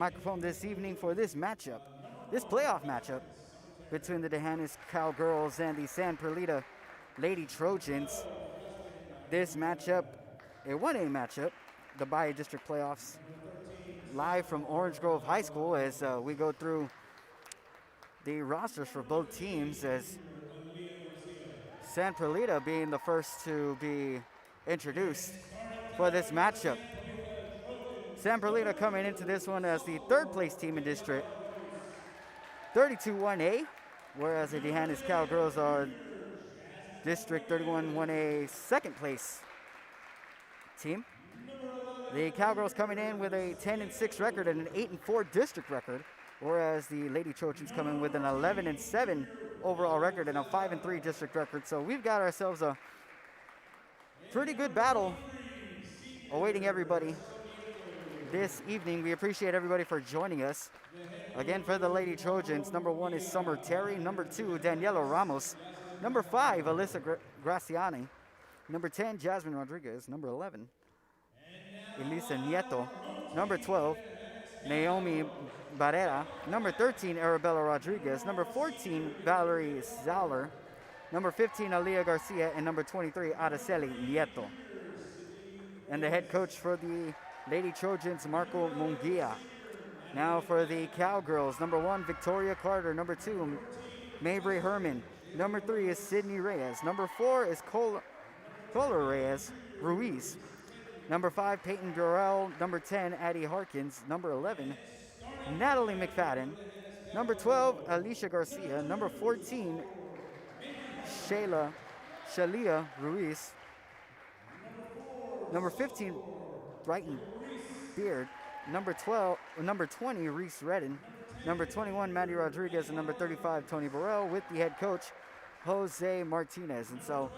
Microphone this evening for this matchup, this playoff matchup between the D'Hanis Cowgirls and the San Perlita Lady Trojans. This matchup, a 1A matchup, the Bayou District playoffs, live from Orange Grove High School as we go through the rosters for both teams, as San Perlita being the first to be introduced for this matchup. San Perlita coming into this one as the third place team in District 32 1A, whereas the D'Hanis Cowgirls are District 31 1A second place team. The Cowgirls coming in with a 10-6 record and an 8-4 district record, whereas the Lady Trojans come in with an 11-7 overall record and a 5-3 district record. So we've got ourselves a pretty good battle awaiting everybody this evening. We appreciate everybody for joining us. Again, for the Lady Trojans, number 1 is Summer Terry, number 2, Daniela Ramos, number 5, Alyssa Graciani, number 10, Jasmine Rodriguez, number 11, Elisa Nieto, number 12, Naomi Barrera, number 13, Arabella Rodriguez, number 14, Valerie Zauler, number 15, Alia Garcia, and number 23, Araceli Nieto. And the head coach for the Lady Trojans, Marco Munguia. Now for the Cowgirls, number 1, Victoria Carter, number 2, Mabry Herman, number 3 is Sydney Reyes, number 4 is Cola Ruiz, number 5, Peyton Durrell, number 10, Addie Harkins, number 11, Natalie McFadden, number 12, Alicia Garcia, number 14, Shalia Ruiz, number 15, Brighton Beard, number 20, Reese Redden, number 21, Maddie Rodriguez, and number 35, Tony Burrell, with the head coach, Jose Martinez. And so,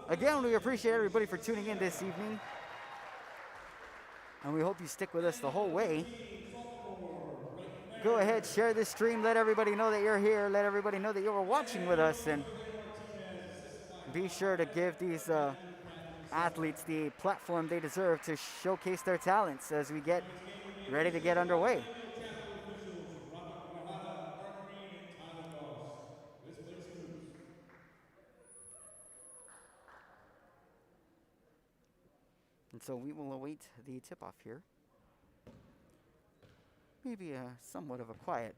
again, we appreciate everybody for tuning in this evening, and we hope you stick with us the whole way. Go ahead, share this stream, let everybody know that you're here, let everybody know that you're watching with us, and be sure to give these athletes the platform they deserve to showcase their talents as we get ready to get underway. And so we will await the tip-off here. Maybe somewhat of a quiet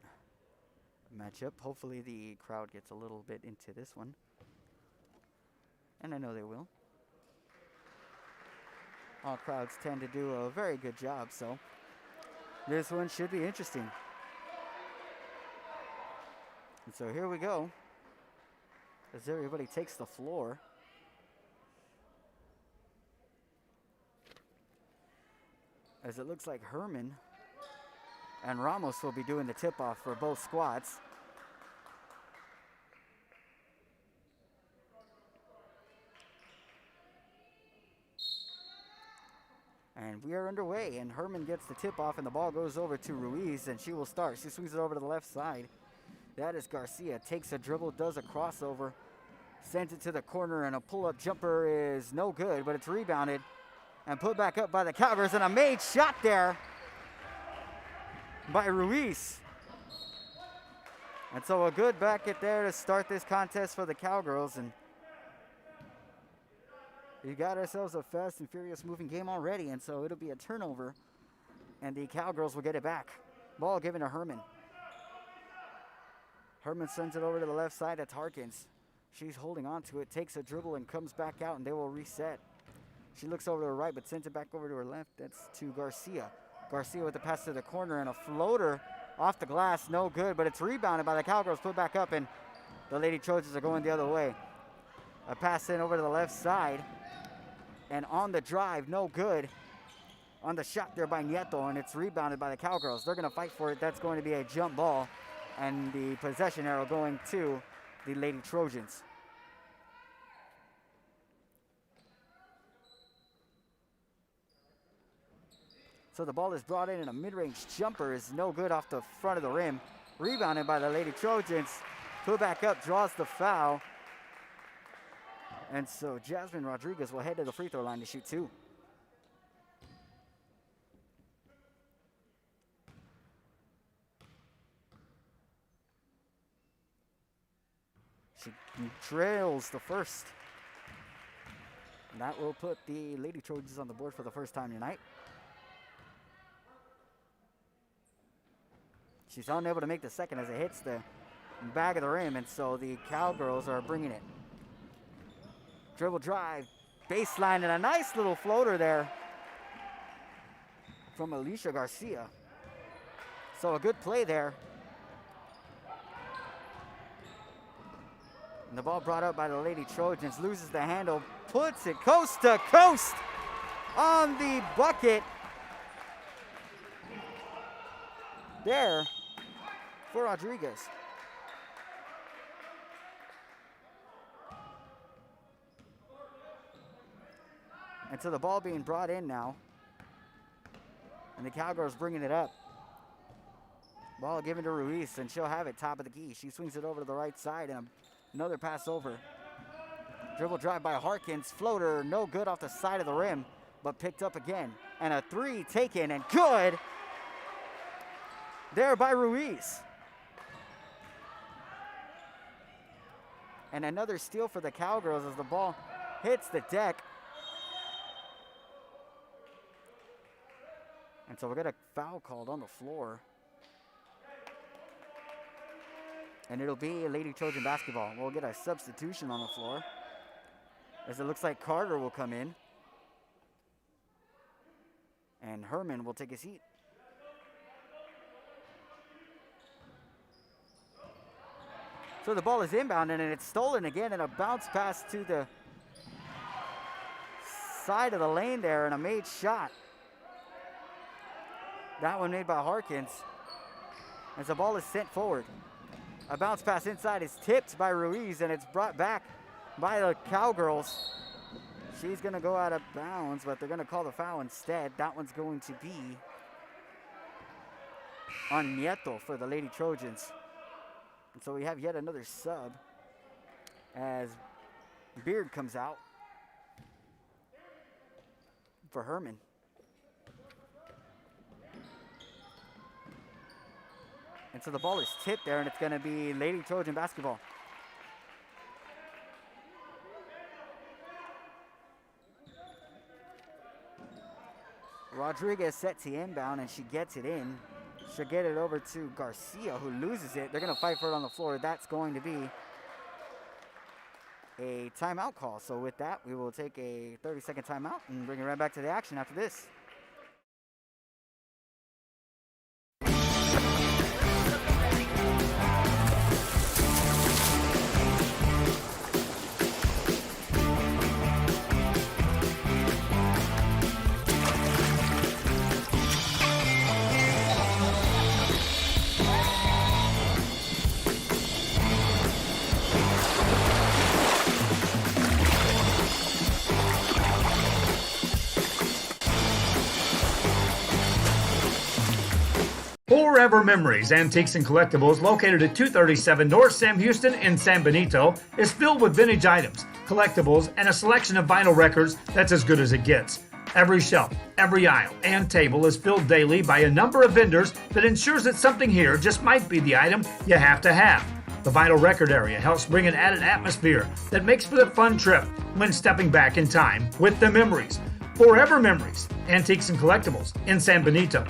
matchup. Hopefully the crowd gets a little bit into this one. And I know they will. All crowds tend to do a very good job, so this one should be interesting. And so here we go, as everybody takes the floor. As it looks like Herman and Ramos will be doing the tip-off for both squads. And we are underway, and Herman gets the tip-off, and the ball goes over to Ruiz, and she will start. She swings it over to the left side. That is Garcia. Takes a dribble, does a crossover, sends it to the corner, and a pull-up jumper is no good, but it's rebounded and put back up by the Cowgirls, and a made shot there by Ruiz. And so a good bucket there to start this contest for the Cowgirls, and we got ourselves a fast and furious moving game already, and so it'll be a turnover, and the Cowgirls will get it back. Ball given to Herman. Herman sends it over to the left side. That's Harkins. She's holding on to it, takes a dribble, and comes back out, and they will reset. She looks over to her right, but sends it back over to her left. That's to Garcia. Garcia with the pass to the corner, and a floater off the glass, no good, but it's rebounded by the Cowgirls, put back up, and the Lady Trojans are going the other way. A pass in over to the left side. And on the drive, no good. On the shot there by Nieto, and it's rebounded by the Cowgirls. They're going to fight for it. That's going to be a jump ball, and the possession arrow going to the Lady Trojans. So the ball is brought in, and a mid-range jumper is no good off the front of the rim. Rebounded by the Lady Trojans. Put back up, draws the foul. And so Jasmine Rodriguez will head to the free throw line to shoot 2. She trails the first. And that will put the Lady Trojans on the board for the first time tonight. She's unable to make the second as it hits the back of the rim, and so the Cowgirls are bringing it. Dribble drive, baseline, and a nice little floater there from Alicia Garcia. So a good play there. And the ball brought up by the Lady Trojans, loses the handle, puts it coast to coast on the bucket. There for Rodriguez. And so the ball being brought in now. And the Cowgirls bringing it up. Ball given to Ruiz, and she'll have it top of the key. She swings it over to the right side, and another pass over. Dribble drive by Harkins. Floater, no good off the side of the rim, but picked up again. And a three taken, and good there by Ruiz. And another steal for the Cowgirls as the ball hits the deck. And so we'll get a foul called on the floor. And it'll be Lady Trojan basketball. We'll get a substitution on the floor, as it looks like Carter will come in. And Herman will take a seat. So the ball is inbound, and it's stolen again, and a bounce pass to the side of the lane there, and a made shot. That one made by Harkins, as the ball is sent forward. A bounce pass inside is tipped by Ruiz, and it's brought back by the Cowgirls. She's going to go out of bounds, but they're going to call the foul instead. That one's going to be on Nieto for the Lady Trojans. And so we have yet another sub as Beard comes out for Herman. And so the ball is tipped there, and it's going to be Lady Trojan basketball. Rodriguez sets the inbound, and she gets it in. She'll get it over to Garcia, who loses it. They're going to fight for it on the floor. That's going to be a timeout call. So with that, we will take a 30-second timeout and bring it right back to the action after this. Forever Memories, Antiques and Collectibles, located at 237 North Sam Houston in San Benito, is filled with vintage items, collectibles, and a selection of vinyl records that's as good as it gets. Every shelf, every aisle, and table is filled daily by a number of vendors that ensures that something here just might be the item you have to have. The vinyl record area helps bring an added atmosphere that makes for the fun trip when stepping back in time with the memories. Forever Memories, Antiques and Collectibles in San Benito.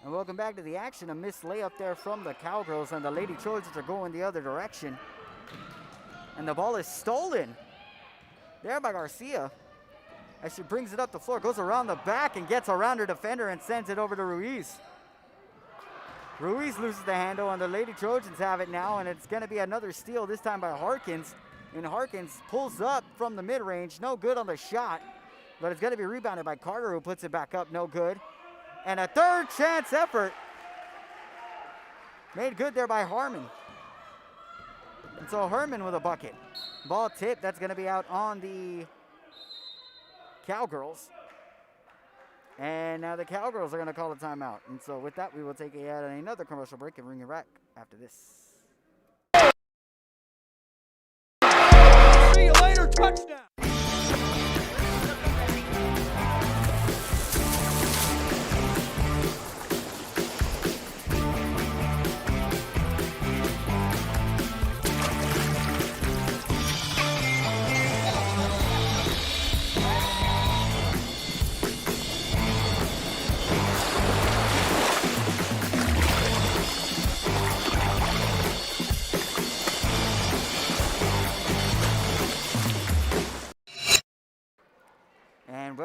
And welcome back to the action. A missed layup there from the Cowgirls, and the Lady Trojans are going the other direction. And the ball is stolen there by Garcia as she brings it up the floor, goes around the back and gets around her defender and sends it over to Ruiz. Ruiz loses the handle, and the Lady Trojans have it now, and it's going to be another steal, this time by Harkins. And Harkins pulls up from the mid-range, no good on the shot, but it's going to be rebounded by Carter, who puts it back up, no good. And a third chance effort made good there by Harmon. And so Herman with a bucket. Ball tipped, that's going to be out on the Cowgirls. And now the Cowgirls are going to call a timeout. And so with that, we will take another commercial break and bring it back after this. See you later, touchdown!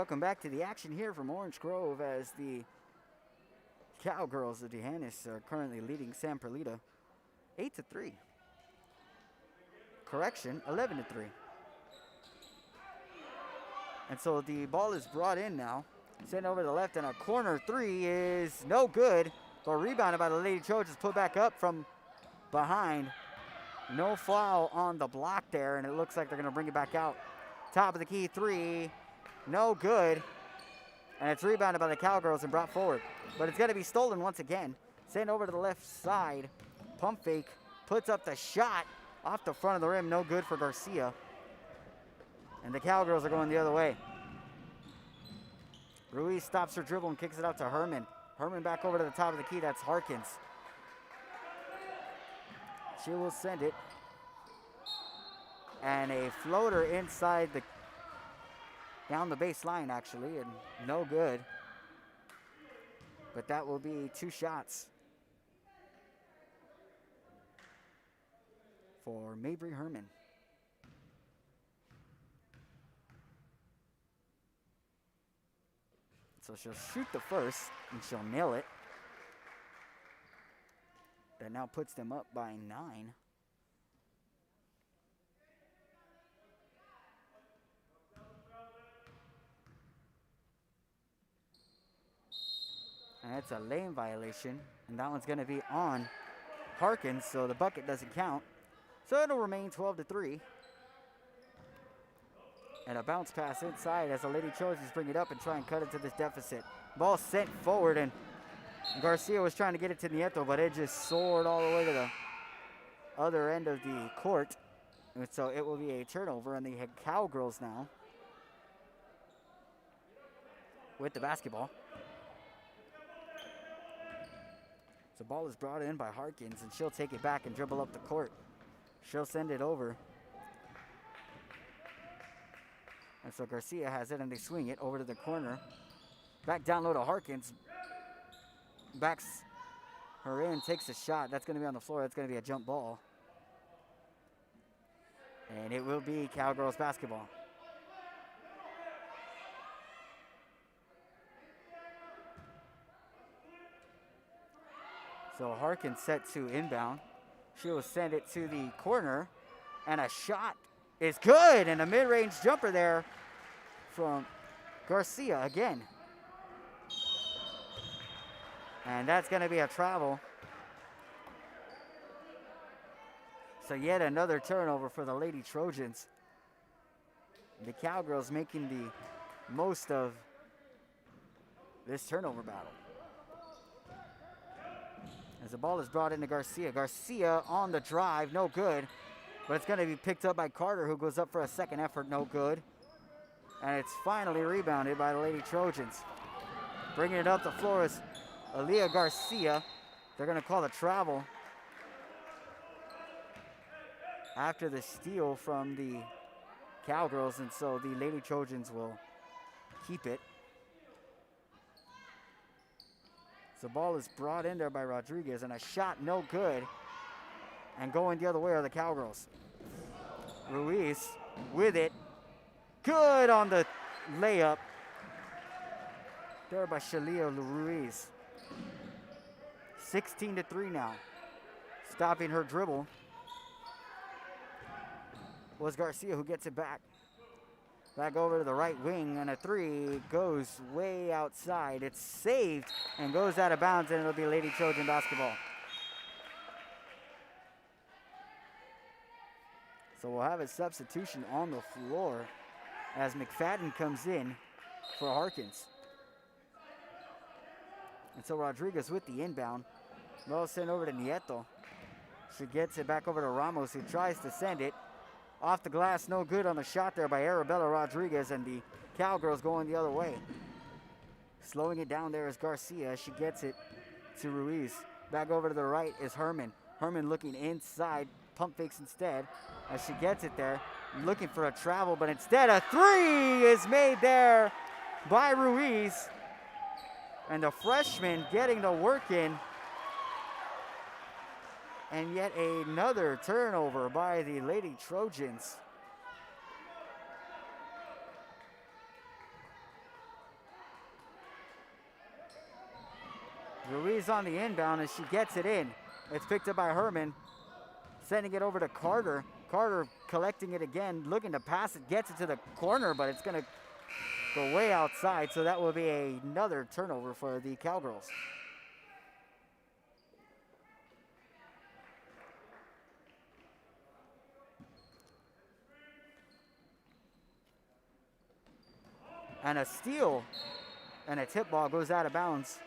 welcome back to the action here from Orange Grove as the Cowgirls of D'Hanis are currently leading San Perlita 8-3. Correction, 11-3. And so the ball is brought in now. Sent over to the left, and a corner three is no good. But rebounded by the Lady Trojans, put back up from behind. No foul on the block there, and it looks like they're going to bring it back out. Top of the key three, no good. And it's rebounded by the Cowgirls and brought forward. But it's going to be stolen once again. Sent over to the left side. Pump fake, puts up the shot off the front of the rim, no good for Garcia. And the Cowgirls are going the other way. Ruiz stops her dribble and kicks it out to Herman. Herman back over to the top of the key, that's Harkins. She will send it. And a floater inside the, down the baseline actually, and no good. But that will be 2 shots for Mabry Herman. So she'll shoot the first, and she'll nail it. That now puts them up by 9. And it's a lane violation, and that one's going to be on Harkins, so the bucket doesn't count. So it'll remain 12-3. And a bounce pass inside as the Lady Trojans bring it up and try and cut it to this deficit. Ball sent forward, and Garcia was trying to get it to Nieto, but it just soared all the way to the other end of the court. And so it will be a turnover, and the Cowgirls now with the basketball. So ball is brought in by Harkins, and she'll take it back and dribble up the court. She'll send it over. And so Garcia has it, and they swing it over to the corner. Back down low to Harkins. Backs her in, takes a shot. That's going to be on the floor. That's going to be a jump ball. And it will be Cowgirls basketball. So Harkins set to inbound. She will send it to the corner, and a shot is good, and a mid-range jumper there from Garcia again. And that's going to be a travel. So yet another turnover for the Lady Trojans. The Cowgirls making the most of this turnover battle. As the ball is brought into Garcia. Garcia on the drive, no good. But it's going to be picked up by Carter, who goes up for a second effort, no good. And it's finally rebounded by the Lady Trojans. Bringing it up the floor is Aaliyah Garcia. They're going to call the travel after the steal from the Cowgirls, and so the Lady Trojans will keep it. So the ball is brought in there by Rodriguez, and a shot no good. And going the other way are the Cowgirls. Ruiz with it. Good on the layup there by Shalia Ruiz. 16-3 now. Stopping her dribble was Garcia, who gets it back. Back over to the right wing, and a three goes way outside. It's saved and goes out of bounds, and it'll be Lady Trojan basketball. So we'll have a substitution on the floor as McFadden comes in for Harkins. And so Rodriguez with the inbound. Ball sent over to Nieto. She gets it back over to Ramos, who tries to send it. Off the glass, no good on the shot there by Arabella Rodriguez, and the Cowgirls going the other way. Slowing it down there is Garcia. She gets it to Ruiz. Back over to the right is Herman. Herman looking inside, pump fakes instead as she gets it there. Looking for a travel, but instead a three is made there by Ruiz. And the freshman getting the work in. And yet another turnover by the Lady Trojans. Ruiz on the inbound, and she gets it in. It's picked up by Herman, sending it over to Carter. Carter collecting it again, looking to pass it, gets it to the corner, but it's going to go way outside, so that will be another turnover for the Cowgirls. And a steal and a tip ball goes out of bounds.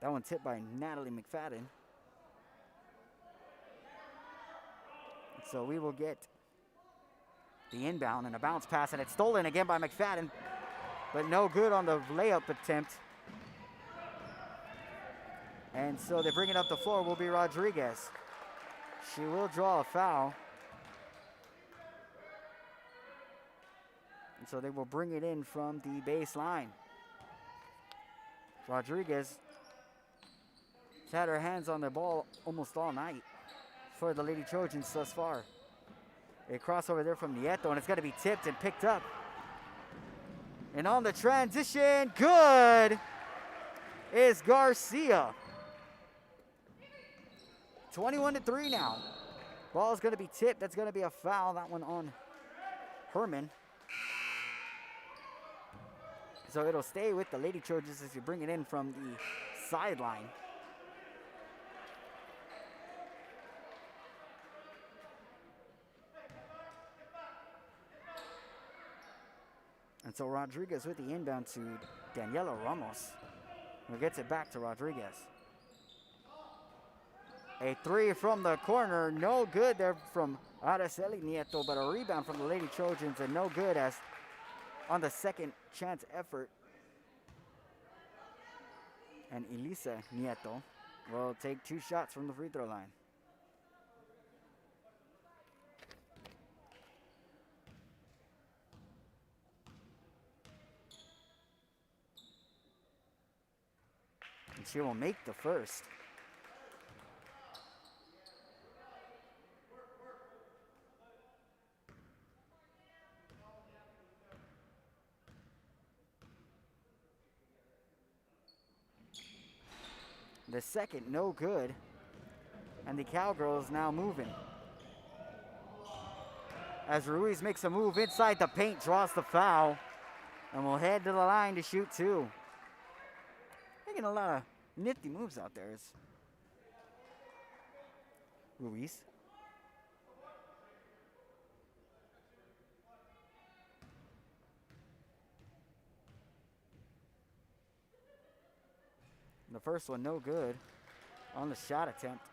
That one tipped by Natalie McFadden. So we will get the inbound and a bounce pass, and it's stolen again by McFadden, but no good on the layup attempt. And so they bring it up the floor will be Rodriguez. She will draw a foul. And so they will bring it in from the baseline. Rodriguez has had her hands on the ball almost all night for the Lady Trojans thus far. A crossover there from Nieto, and it's got to be tipped and picked up. And on the transition, good, is Garcia. 21-3 now. Ball is going to be tipped. That's going to be a foul. That one on Herman. So it'll stay with the Lady Trojans as you bring it in from the sideline. And so Rodriguez with the inbound to Daniela Ramos, who gets it back to Rodriguez. A three from the corner, no good there from Araceli Nieto, but a rebound from the Lady Trojans, and no good as on the second chance effort. And Elisa Nieto will take 2 shots from the free throw line. And she will make the first. The second, no good. And the Cowgirls now moving. As Ruiz makes a move inside the paint, draws the foul, and will head to the line to shoot 2. Making a lot of nifty moves out there is Ruiz. The first one, no good on the shot attempt.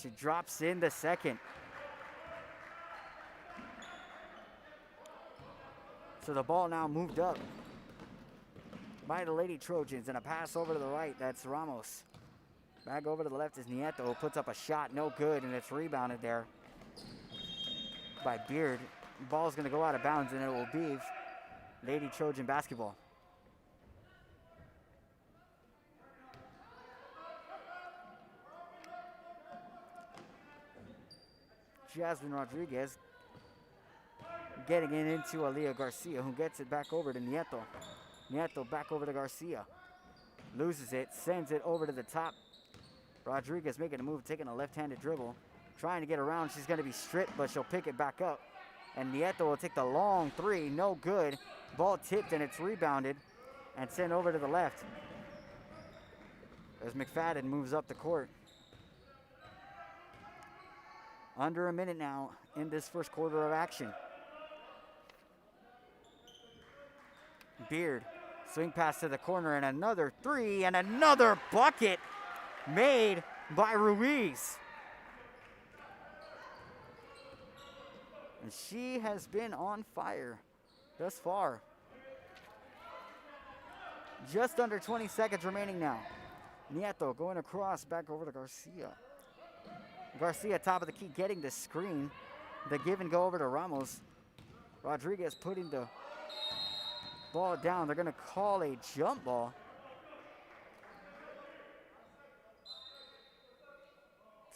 She drops in the second. So the ball now moved up by the Lady Trojans, and a pass over to the right. That's Ramos. Back over to the left is Nieto, who puts up a shot, no good, and it's rebounded there by Beard. Ball's going to go out of bounds, and it will be Lady Trojan basketball. Jasmine Rodriguez getting it into Aaliyah Garcia, who gets it back over to Nieto. Nieto back over to Garcia. Loses it, sends it over to the top. Rodriguez making a move, taking a left-handed dribble. Trying to get around, she's going to be stripped, but she'll pick it back up. And Nieto will take the long three, no good. Ball tipped, and it's rebounded and sent over to the left as McFadden moves up the court. Under a minute now in this first quarter of action. Beard, swing pass to the corner, and another three, and another bucket made by Ruiz. And she has been on fire thus far. Just under 20 seconds remaining now. Nieto going across, back over to Garcia. Garcia, top of the key, getting the screen. The give and go over to Ramos. Rodriguez putting the ball down. They're going to call a jump ball.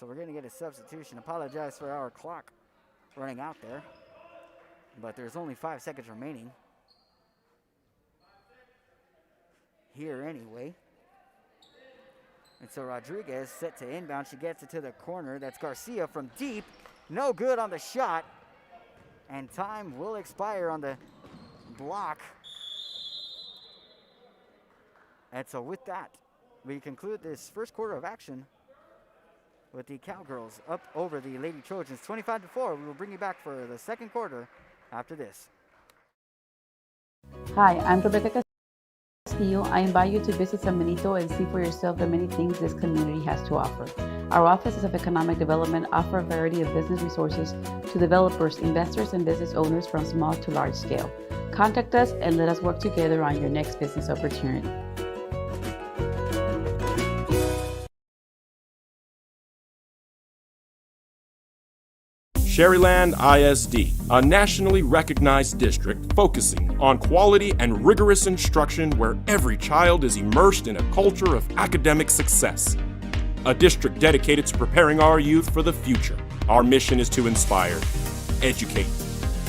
So we're going to get a substitution. Apologize for our clock. running out there. But there's only 5 seconds remaining. Here anyway. And so Rodriguez set to inbound. She gets it to the corner. That's Garcia from deep. No good on the shot. And time will expire on the block. And so with that, we conclude this first quarter of action with the Cowgirls up over the Lady Trojans 25-4. We will bring you back for the second quarter after this. Hi, I'm Rebecca Castillo. I invite you to visit San Benito and see for yourself the many things this community has to offer. Our offices of economic development offer a variety of business resources to developers, investors, and business owners from small to large scale. Contact us and let us work together on your next business opportunity. Sherryland ISD, a nationally recognized district focusing on quality and rigorous instruction where every child is immersed in a culture of academic success. A district dedicated to preparing our youth for the future. Our mission is to inspire, educate,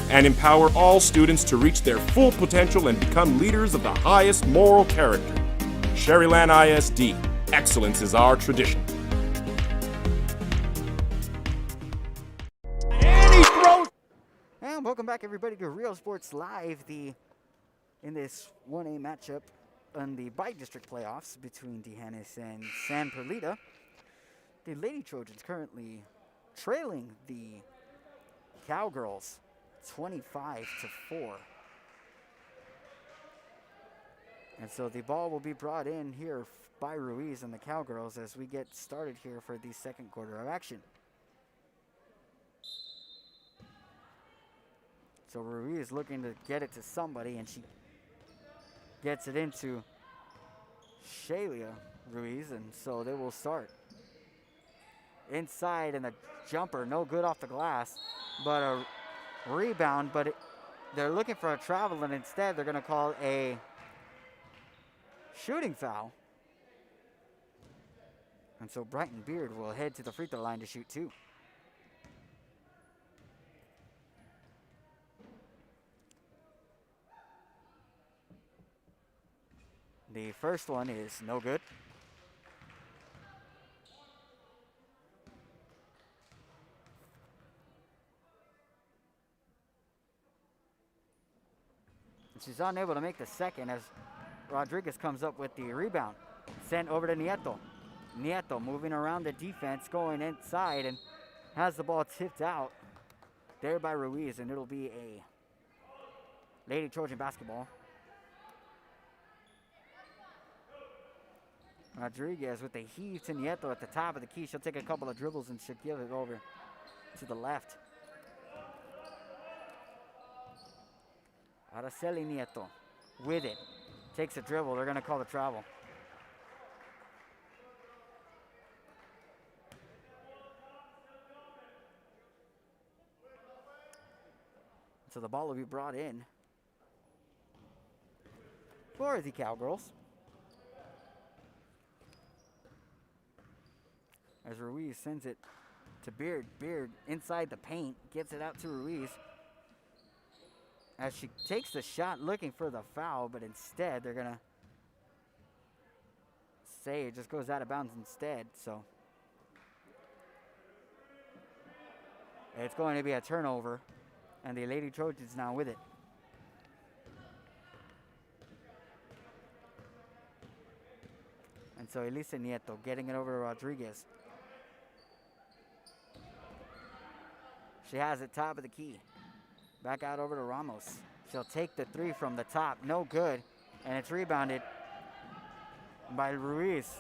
and empower all students to reach their full potential and become leaders of the highest moral character. Sherryland ISD, excellence is our tradition. And welcome back, everybody, to Real Sports Live. In this 1A matchup on the bi-district playoffs between D'Hanis and San Perlita, the Lady Trojans currently trailing the Cowgirls 25-4. And so the ball will be brought in here by Ruiz and the Cowgirls as we get started here for the second quarter of action. So Ruiz looking to get it to somebody, and she gets it into Shalia Ruiz, and so they will start. Inside, and the jumper, no good off the glass, but a rebound, but they're looking for a travel, and instead they're going to call a shooting foul. And so Brighton Beard will head to the free throw line to shoot 2. The first one is no good. And she's unable to make the second as Rodriguez comes up with the rebound. Sent over to Nieto. Nieto moving around the defense, going inside, and has the ball tipped out there by Ruiz, and it'll be a Lady Trojan basketball. Rodriguez with a heave to Nieto at the top of the key. She'll take a couple of dribbles and she'll give it over to the left. Araceli Nieto with it. Takes a dribble. They're going to call the travel. So the ball will be brought in for the Cowgirls. As Ruiz sends it to Beard. Beard inside the paint, gets it out to Ruiz. As she takes the shot looking for the foul, but instead they're going to say it just goes out of bounds instead. So it's going to be a turnover, and the Lady Trojans now with it. And so Elisa Nieto getting it over to Rodriguez. She has it top of the key. Back out over to Ramos. She'll take the three from the top. No good. And it's rebounded by Ruiz.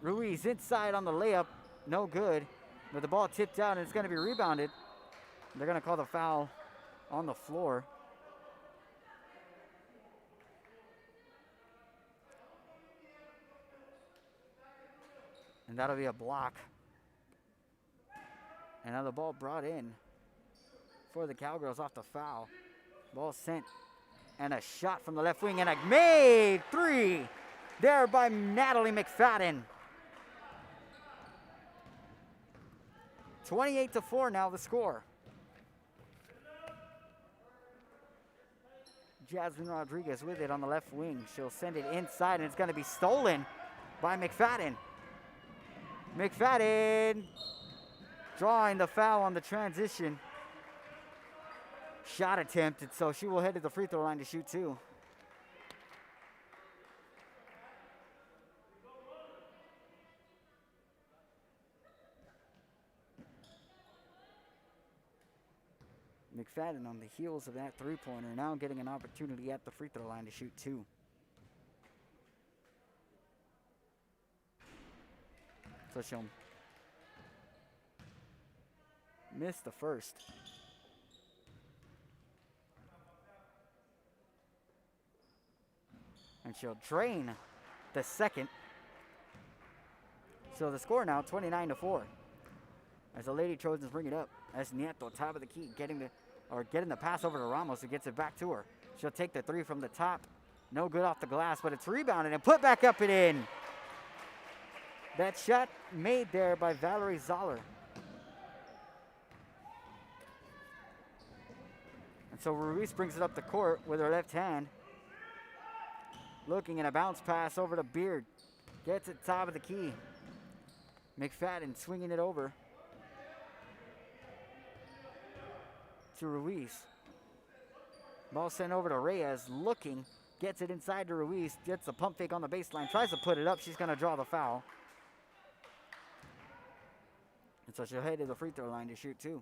Ruiz inside on the layup. No good. But the ball tipped out, and it's going to be rebounded. They're going to call the foul on the floor. And that'll be a block. And now the ball brought in for the Cowgirls off the foul. Ball sent. And a shot from the left wing. And a made three there by Natalie McFadden. 28-4 now the score. Jasmine Rodriguez with it on the left wing. She'll send it inside, and it's going to be stolen by McFadden. McFadden drawing the foul on the transition. Shot attempted, so she will head to the free throw line to shoot two. McFadden on the heels of that three-pointer, now getting an opportunity at the free throw line to shoot two. So she'll miss the first. And she'll drain the second. So the score now 29-4. As the Lady Trojans bring it up. As Nieto, top of the key, getting the pass over to Ramos, who gets it back to her. She'll take the three from the top. No good off the glass, but it's rebounded and put back up and in. That shot made there by Valerie Zoller. And so Ruiz brings it up the court with her left hand. Looking at a bounce pass over to Beard. Gets it top of the key. McFadden swinging it over to Ruiz. Ball sent over to Reyes, looking, gets it inside to Ruiz, gets the pump fake on the baseline, tries to put it up, she's gonna draw the foul. And so she'll head to the free throw line to shoot two.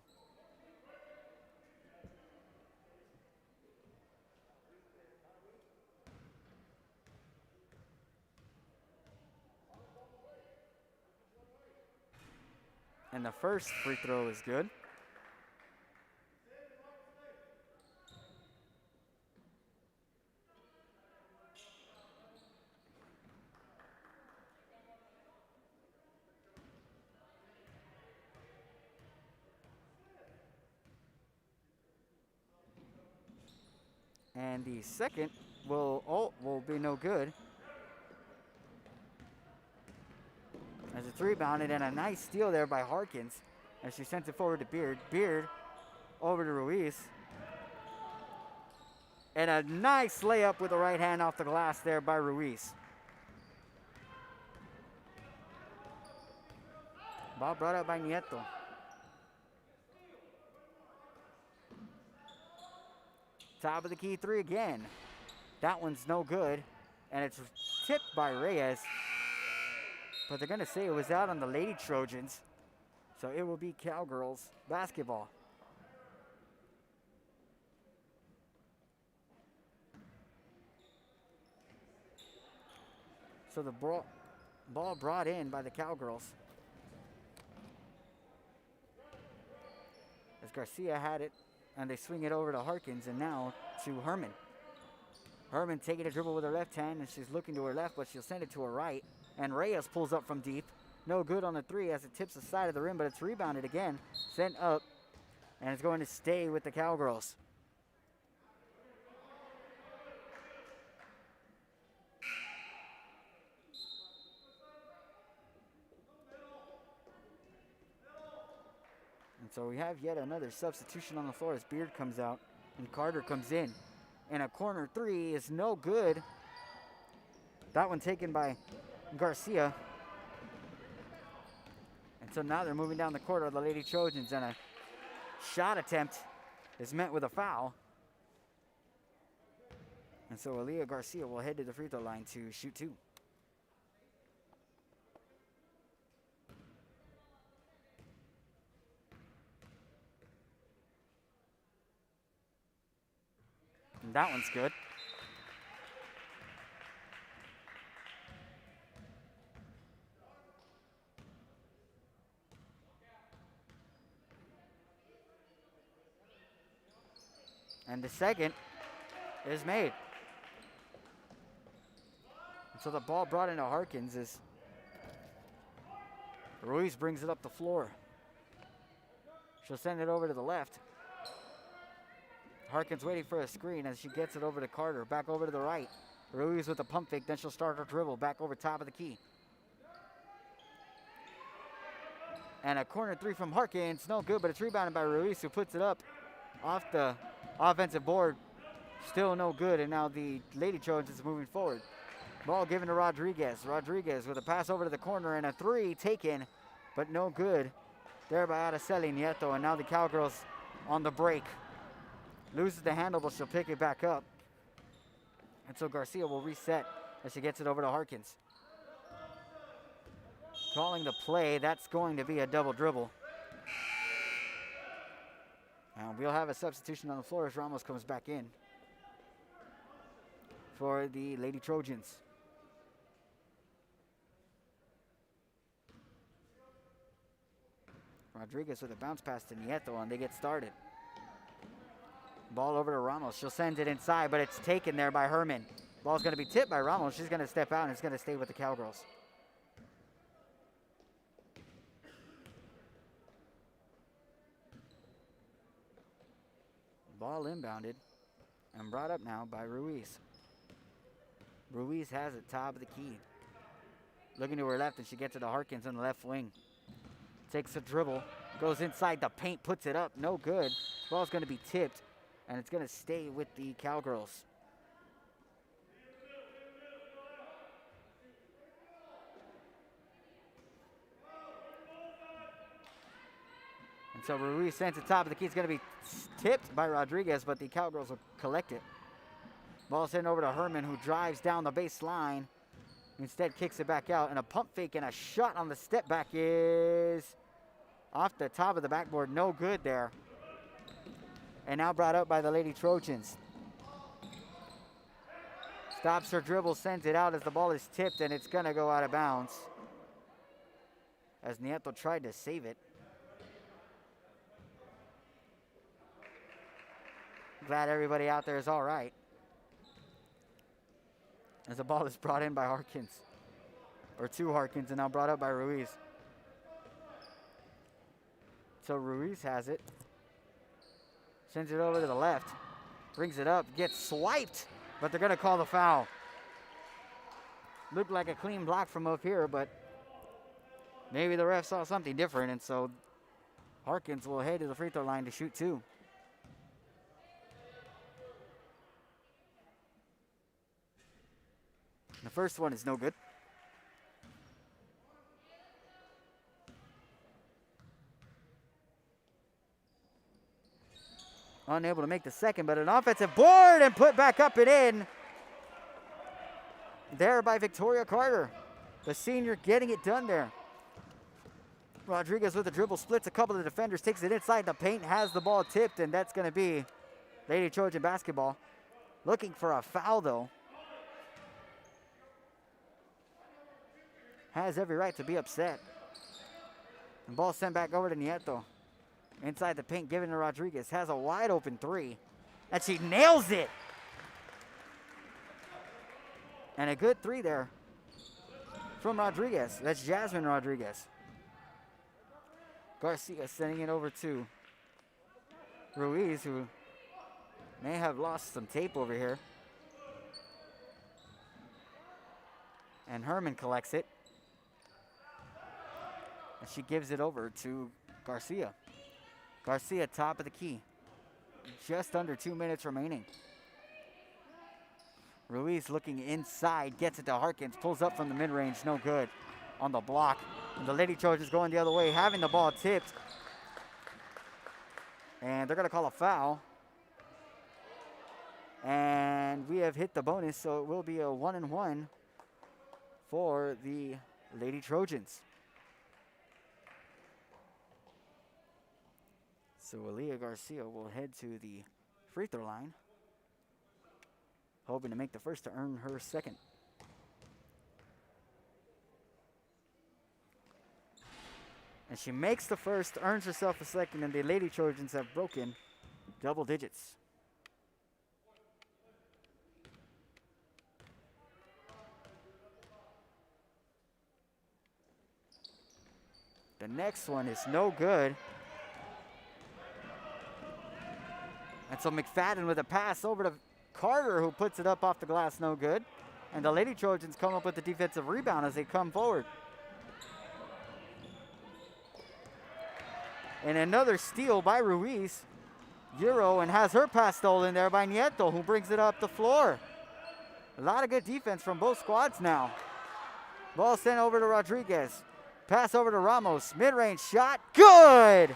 And the first free throw is good. And the second will be no good. As it's rebounded, and a nice steal there by Harkins as she sends it forward to Beard. Beard over to Ruiz. And a nice layup with the right hand off the glass there by Ruiz. Ball brought up by Nieto. Top of the key three again. That one's no good. And it's tipped by Reyes. But they're going to say it was out on the Lady Trojans. So it will be Cowgirls basketball. So the ball brought in by the Cowgirls. As Garcia had it, and they swing it over to Harkins, and now to Herman. Herman taking a dribble with her left hand, and she's looking to her left, but she'll send it to her right. And Reyes pulls up from deep. No good on the three as it tips the side of the rim, but it's rebounded again. Sent up, and it's going to stay with the Cowgirls. And so we have yet another substitution on the floor as Beard comes out and Carter comes in. And a corner three is no good. That one taken by Garcia. And so now they're moving down the court of the Lady Trojans, and a shot attempt is met with a foul. And so Aaliyah Garcia will head to the free throw line to shoot two. And that one's good. And the second is made. And so the ball brought into Harkins as Ruiz brings it up the floor. She'll send it over to the left. Harkins waiting for a screen as she gets it over to Carter. Back over to the right. Ruiz with the pump fake, then she'll start her dribble. Back over top of the key. And a corner three from Harkins. No good, but it's rebounded by Ruiz, who puts it up off the offensive board. Still no good, and now the Lady Trojans is moving forward. Ball given to Rodriguez. Rodriguez with a pass over to the corner and a three taken, but no good. There by Araceli Nieto, and now the Cowgirls on the break. Loses the handle, but she'll pick it back up. And so Garcia will reset as she gets it over to Harkins. Calling the play, that's going to be a double dribble. And we'll have a substitution on the floor as Ramos comes back in for the Lady Trojans. Rodriguez with a bounce pass to Nieto, and they get started. Ball over to Ramos. She'll send it inside, but it's taken there by Herman. Ball's going to be tipped by Ramos. She's going to step out, and it's going to stay with the Cowgirls. Ball inbounded and brought up now by Ruiz. Ruiz has it top of the key. Looking to her left, and she gets it to Harkins on the left wing. Takes a dribble, goes inside the paint, puts it up, no good. Ball's going to be tipped, and it's going to stay with the Cowgirls. And so Ruiz sends it top of the key. It's going to be tipped by Rodriguez, but the Cowgirls will collect it. Ball sent over to Herman, who drives down the baseline. Instead kicks it back out, and a pump fake and a shot on the step back is off the top of the backboard. No good there. And now brought up by the Lady Trojans. Stops her dribble, sends it out as the ball is tipped, and it's going to go out of bounds as Nieto tried to save it. Glad everybody out there is all right. As the ball is brought in by Harkins, or to Harkins, and now brought up by Ruiz. So Ruiz has it. Sends it over to the left. Brings it up, gets swiped, but they're going to call the foul. Looked like a clean block from up here, but maybe the ref saw something different, and so Harkins will head to the free throw line to shoot two. The first one is no good. Unable to make the second, but an offensive board and put back up and in. There by Victoria Carter. The senior getting it done there. Rodriguez with a dribble, splits a couple of defenders, takes it inside the paint, has the ball tipped, and that's going to be Lady Trojan basketball. Looking for a foul, though. Has every right to be upset. And ball sent back over to Nieto. Inside the paint, given to Rodriguez. Has a wide open three. And she nails it. And a good three there from Rodriguez. That's Jasmine Rodriguez. Garcia sending it over to Ruiz, who may have lost some tape over here. And Herman collects it. And she gives it over to Garcia. Garcia, top of the key. Just under 2 minutes remaining. Ruiz looking inside, gets it to Harkins, pulls up from the mid-range, no good on the block. And the Lady Trojans going the other way, having the ball tipped. And they're going to call a foul. And we have hit the bonus, so it will be a 1-and-1 for the Lady Trojans. So Aaliyah Garcia will head to the free throw line, hoping to make the first to earn her second. And she makes the first, earns herself a second, and the Lady Trojans have broken double digits. The next one is no good. And so McFadden with a pass over to Carter, who puts it up off the glass, no good. And the Lady Trojans come up with the defensive rebound as they come forward. And another steal by Ruiz. Euro and has her pass stolen there by Nieto, who brings it up the floor. A lot of good defense from both squads now. Ball sent over to Rodriguez. Pass over to Ramos. Mid-range shot. Good!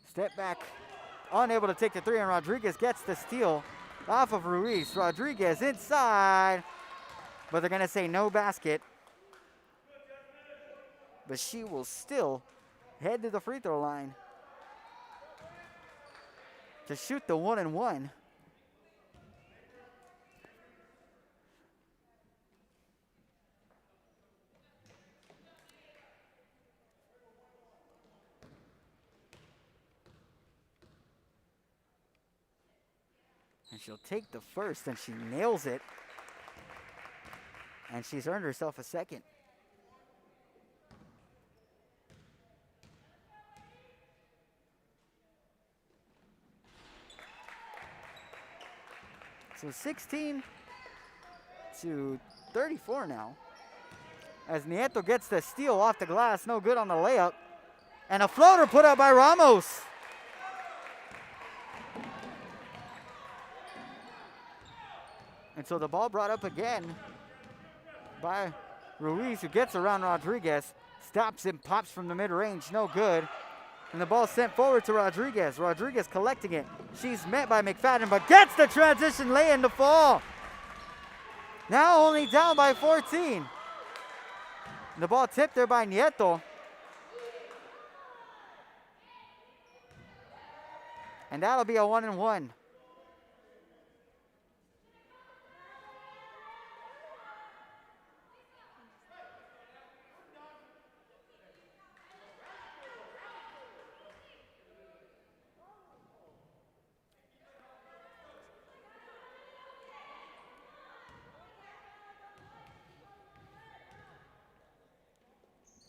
Step back. Unable to take the three, and Rodriguez gets the steal off of Ruiz. Rodriguez inside. But they're going to say no basket. But she will still head to the free throw line to shoot the 1-and-1. And she'll take the first, and she nails it. And she's earned herself a second. So 16 to 34 now. As Nieto gets the steal off the glass, no good on the layup. And a floater put up by Ramos. And so the ball brought up again by Ruiz, who gets around Rodriguez, stops him, pops from the mid-range, no good. And the ball sent forward to Rodriguez. Rodriguez collecting it. She's met by McFadden, but gets the transition lay-in to fall. Now only down by 14. The ball tipped there by Nieto. And that'll be a 1-and-1.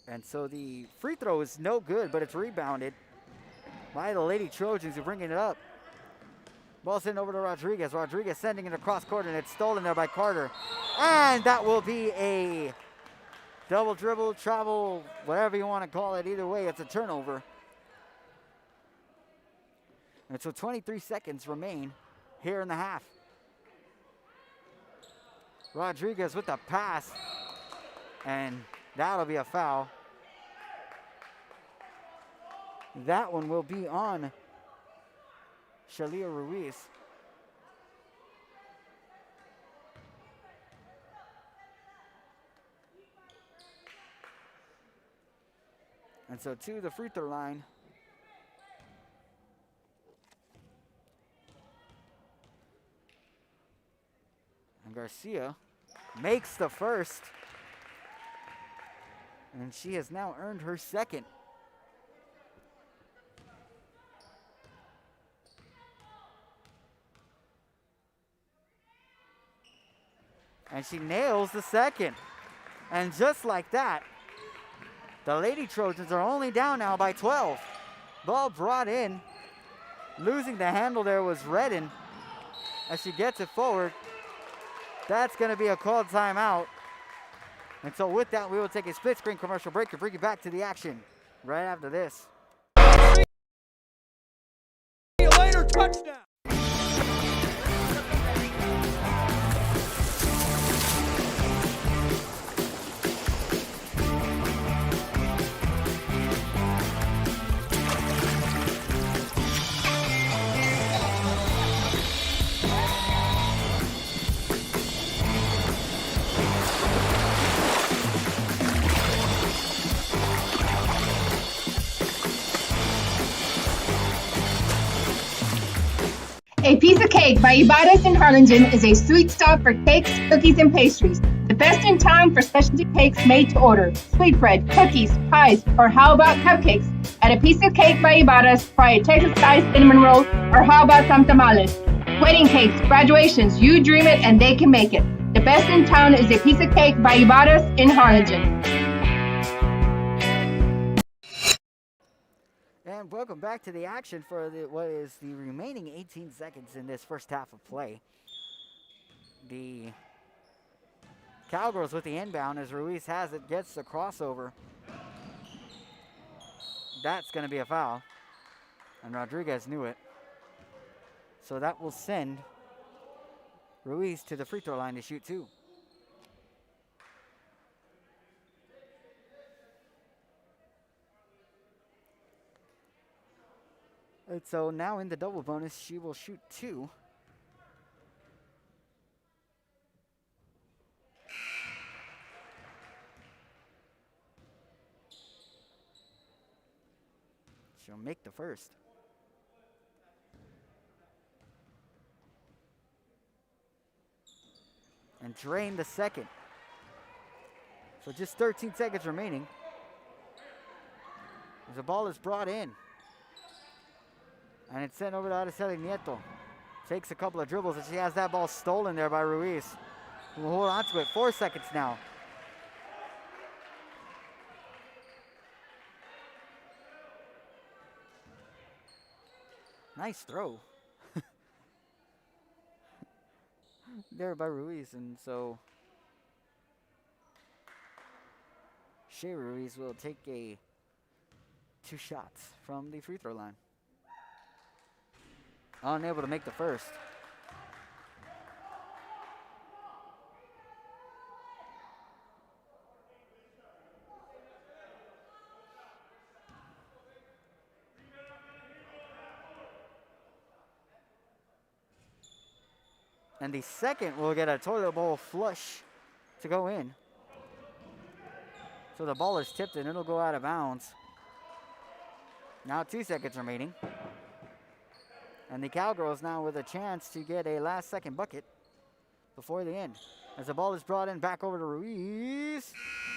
And so the free throw is no good, but it's rebounded by the Lady Trojans, who are bringing it up. Ball sent over to Rodriguez. Rodriguez sending it across court, and it's stolen there by Carter. And that will be a double dribble, travel, whatever you want to call it. Either way, it's a turnover. And so 23 seconds remain here in the half. Rodriguez with the pass, and that'll be a foul. That one will be on Shalia Ruiz. And so to the free throw line. And Garcia makes the first. And she has now earned her second. And she nails the second. And just like that, the Lady Trojans are only down now by 12. Ball brought in. Losing the handle there was Redden as she gets it forward. That's going to be a called timeout. And so with that, we will take a split screen commercial break and bring you back to the action right after this. See you later, touchdown. A Piece of Cake by Ibarez in Harlingen is a sweet stop for cakes, cookies, and pastries. The best in town for specialty cakes made to order. Sweetbread, cookies, pies, or how about cupcakes? At A Piece of Cake by Ibarez, try a Texas-style cinnamon roll, or how about some tamales? Wedding cakes, graduations, you dream it and they can make it. The best in town is A Piece of Cake by Ibarez in Harlingen. And welcome back to the action for what is the remaining 18 seconds in this first half of play. the Cowgirls with the inbound as Ruiz has it, gets the crossover. That's going to be a foul. And Rodriguez knew it. So that will send Ruiz to the free throw line to shoot 2. And so now in the double bonus, she will shoot 2. She'll make the first. And drain the second. So just 13 seconds remaining. As the ball is brought in. And it's sent over to Araceli Nieto. Takes a couple of dribbles and she has that ball stolen there by Ruiz. We'll hold on to it. 4 seconds now. Nice throw. There by Ruiz, and so Shea Ruiz will take 2 shots from the free throw line. Unable to make the first. And the second will get a toilet bowl flush to go in. So the ball is tipped and it'll go out of bounds. Now 2 seconds remaining. And the Cowgirls now with a chance to get a last second bucket before the end. As the ball is brought in back over to Ruiz.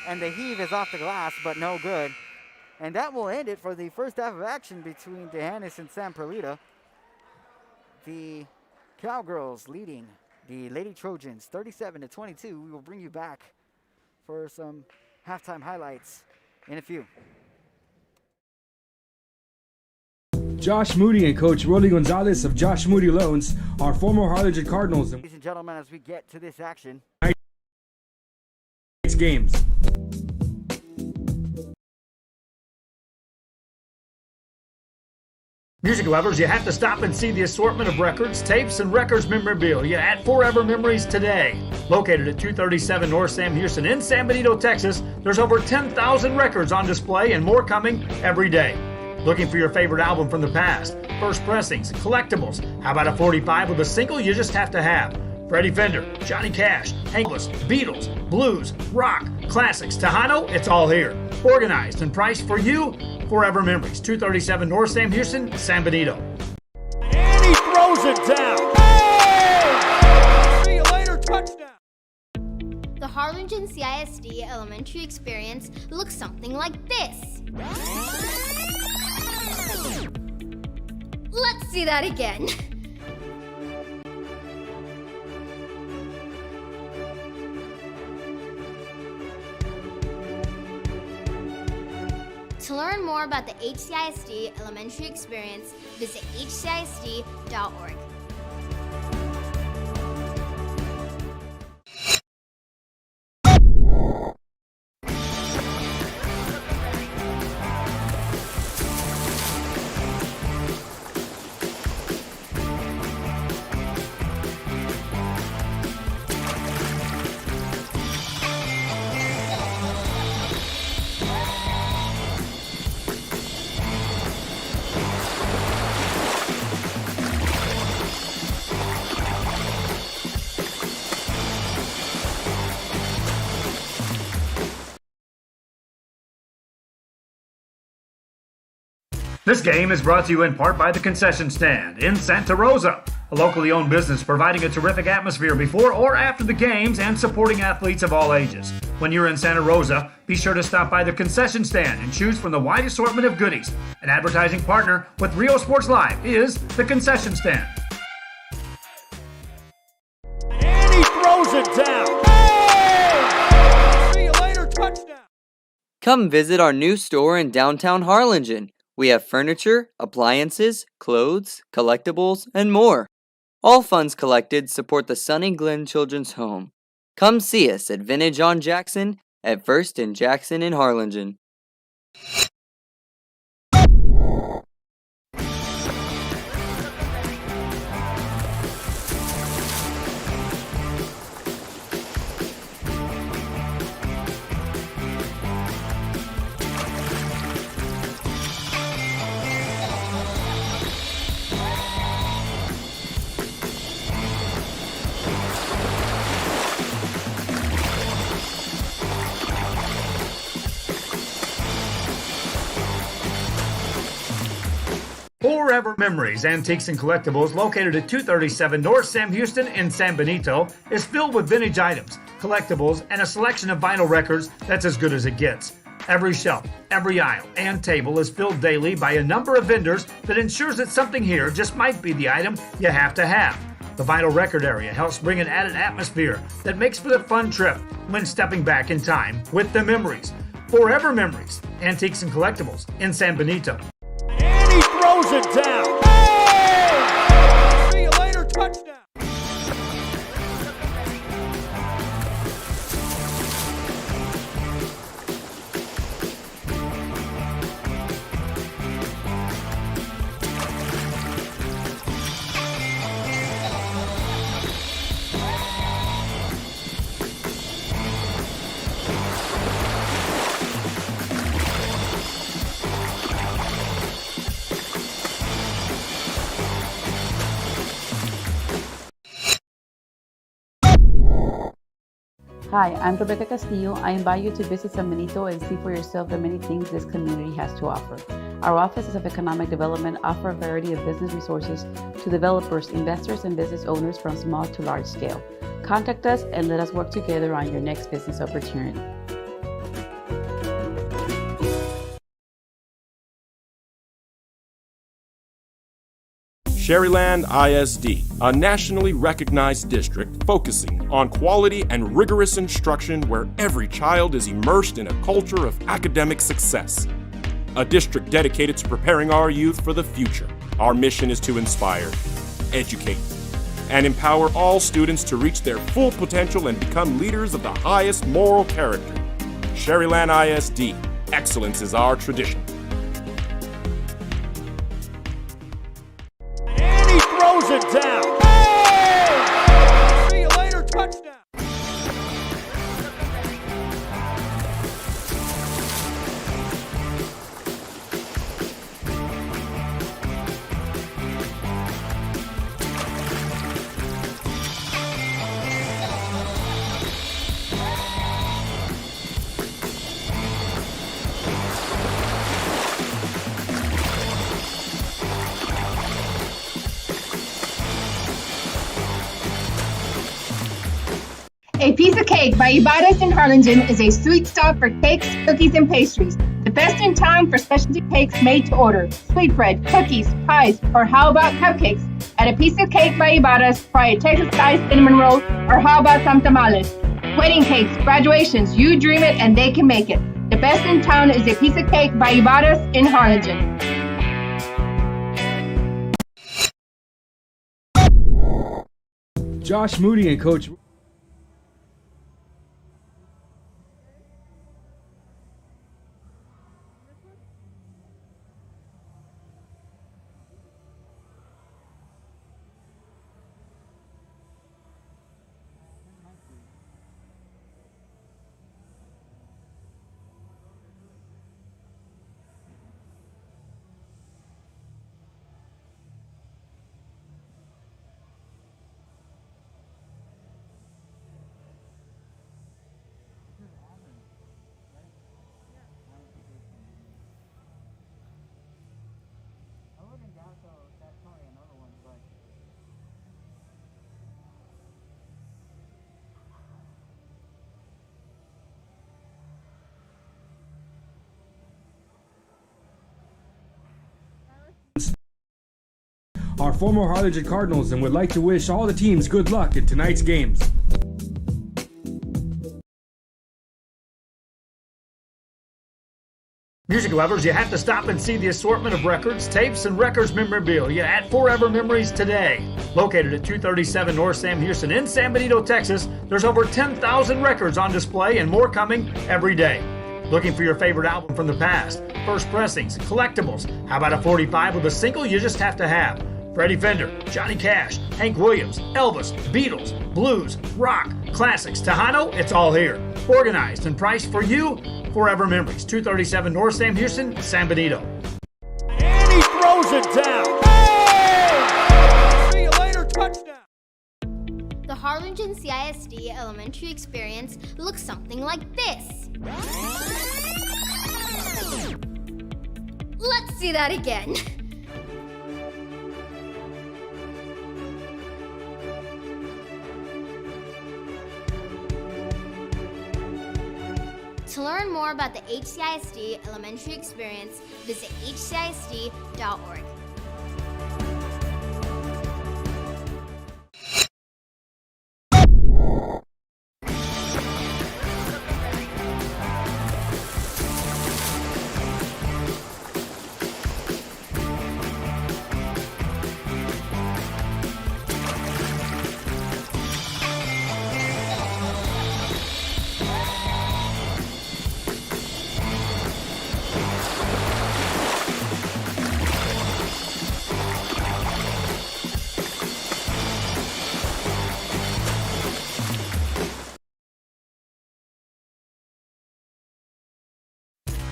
And the heave is off the glass, but no good. And that will end it for the first half of action between Tejanes and San Perlita. The Cowgirls leading the Lady Trojans 37-22. We will bring you back for some halftime highlights in a few. Josh Moody and Coach Rolly Gonzalez of Josh Moody Loans are former Harlingen Cardinals. Ladies and gentlemen, as we get to this action. Games. Music lovers, you have to stop and see the assortment of records, tapes, and records memorabilia at Forever Memories today. Located at 237 North Sam Houston in San Benito, Texas, there's over 10,000 records on display and more coming every day. Looking for your favorite album from the past, first pressings, collectibles. How about a 45 with a single you just have to have? Freddie Fender, Johnny Cash, Hankless, Beatles, blues, rock, classics, Tejano, it's all here. Organized and priced for you. Forever Memories, 237 North Sam Houston, San Benito. And he throws it down. Hey! See you later, touchdown. The Harlingen CISD elementary experience looks something like this. Let's see that again. To learn more about the HCISD elementary experience, visit hcisd.org. This game is brought to you in part by the Concession Stand in Santa Rosa, a locally owned business providing a terrific atmosphere before or after the games and supporting athletes of all ages. When you're in Santa Rosa, be sure to stop by the Concession Stand and choose from the wide assortment of goodies. An advertising partner with Rio Sports Live is the Concession Stand. And he throws it down. Hey! See you later, touchdown. Come visit our new store in downtown Harlingen. We have furniture, appliances, clothes, collectibles, and more. All funds collected support the Sunny Glen Children's Home. Come see us at Vintage on Jackson at First and Jackson in Harlingen. Forever Memories, Antiques and Collectibles, located at 237 North Sam Houston in San Benito, is filled with vintage items, collectibles, and a selection of vinyl records that's as good as it gets. Every shelf, every aisle, and table is filled daily by a number of vendors that ensures that something here just might be the item you have to have. The vinyl record area helps bring an added atmosphere that makes for a fun trip when stepping back in time with the memories. Forever Memories, Antiques and Collectibles in San Benito. And he throws it down. Oh! See you later, touchdown. Hi, I'm Rebecca Castillo. I invite you to visit San Benito and see for yourself the many things this community has to offer. Our offices of economic development offer a variety of business resources to developers, investors, and business owners from small to large scale. Contact us and let us work together on your next business opportunity. Sherryland ISD, a nationally recognized district focusing on quality and rigorous instruction where every child is immersed in a culture of academic success. A district dedicated to preparing our youth for the future. Our mission is to inspire, educate, and empower all students to reach their full potential and become leaders of the highest moral character. Sherryland ISD, excellence is our tradition. Throws it down. Oh! See you later, touchdown. A Piece of Cake by Ibadas in Harlingen is a sweet stop for cakes, cookies, and pastries. The best in town for specialty cakes made to order. Sweetbread, cookies, pies, or how about cupcakes? At A Piece of Cake by Ibadas, try a Texas-style cinnamon roll, or how about some tamales? Wedding cakes, graduations, you dream it and they can make it. The best in town is A Piece of Cake by Ibadas in Harlingen. Josh Moody and Coach are former Harlingen Cardinals and would like to wish all the teams good luck in tonight's games. Music lovers, you have to stop and see the assortment of records, tapes, and records memorabilia at Forever Memories today. Located at 237 North Sam Houston in San Benito, Texas, there's over 10,000 records on display and more coming every day. Looking for your favorite album from the past, first pressings, collectibles? How about a 45 with a single you just have to have? Freddie Fender, Johnny Cash, Hank Williams, Elvis, Beatles, blues, rock, classics, Tejano, it's all here. Organized and priced for you. Forever Memories, 237 North Sam Houston, San Benito. And he throws it down. Oh! See you later, touchdown. The Harlingen CISD elementary experience looks something like this. Let's see that again. To learn more about the HCISD elementary experience, visit hcisd.org.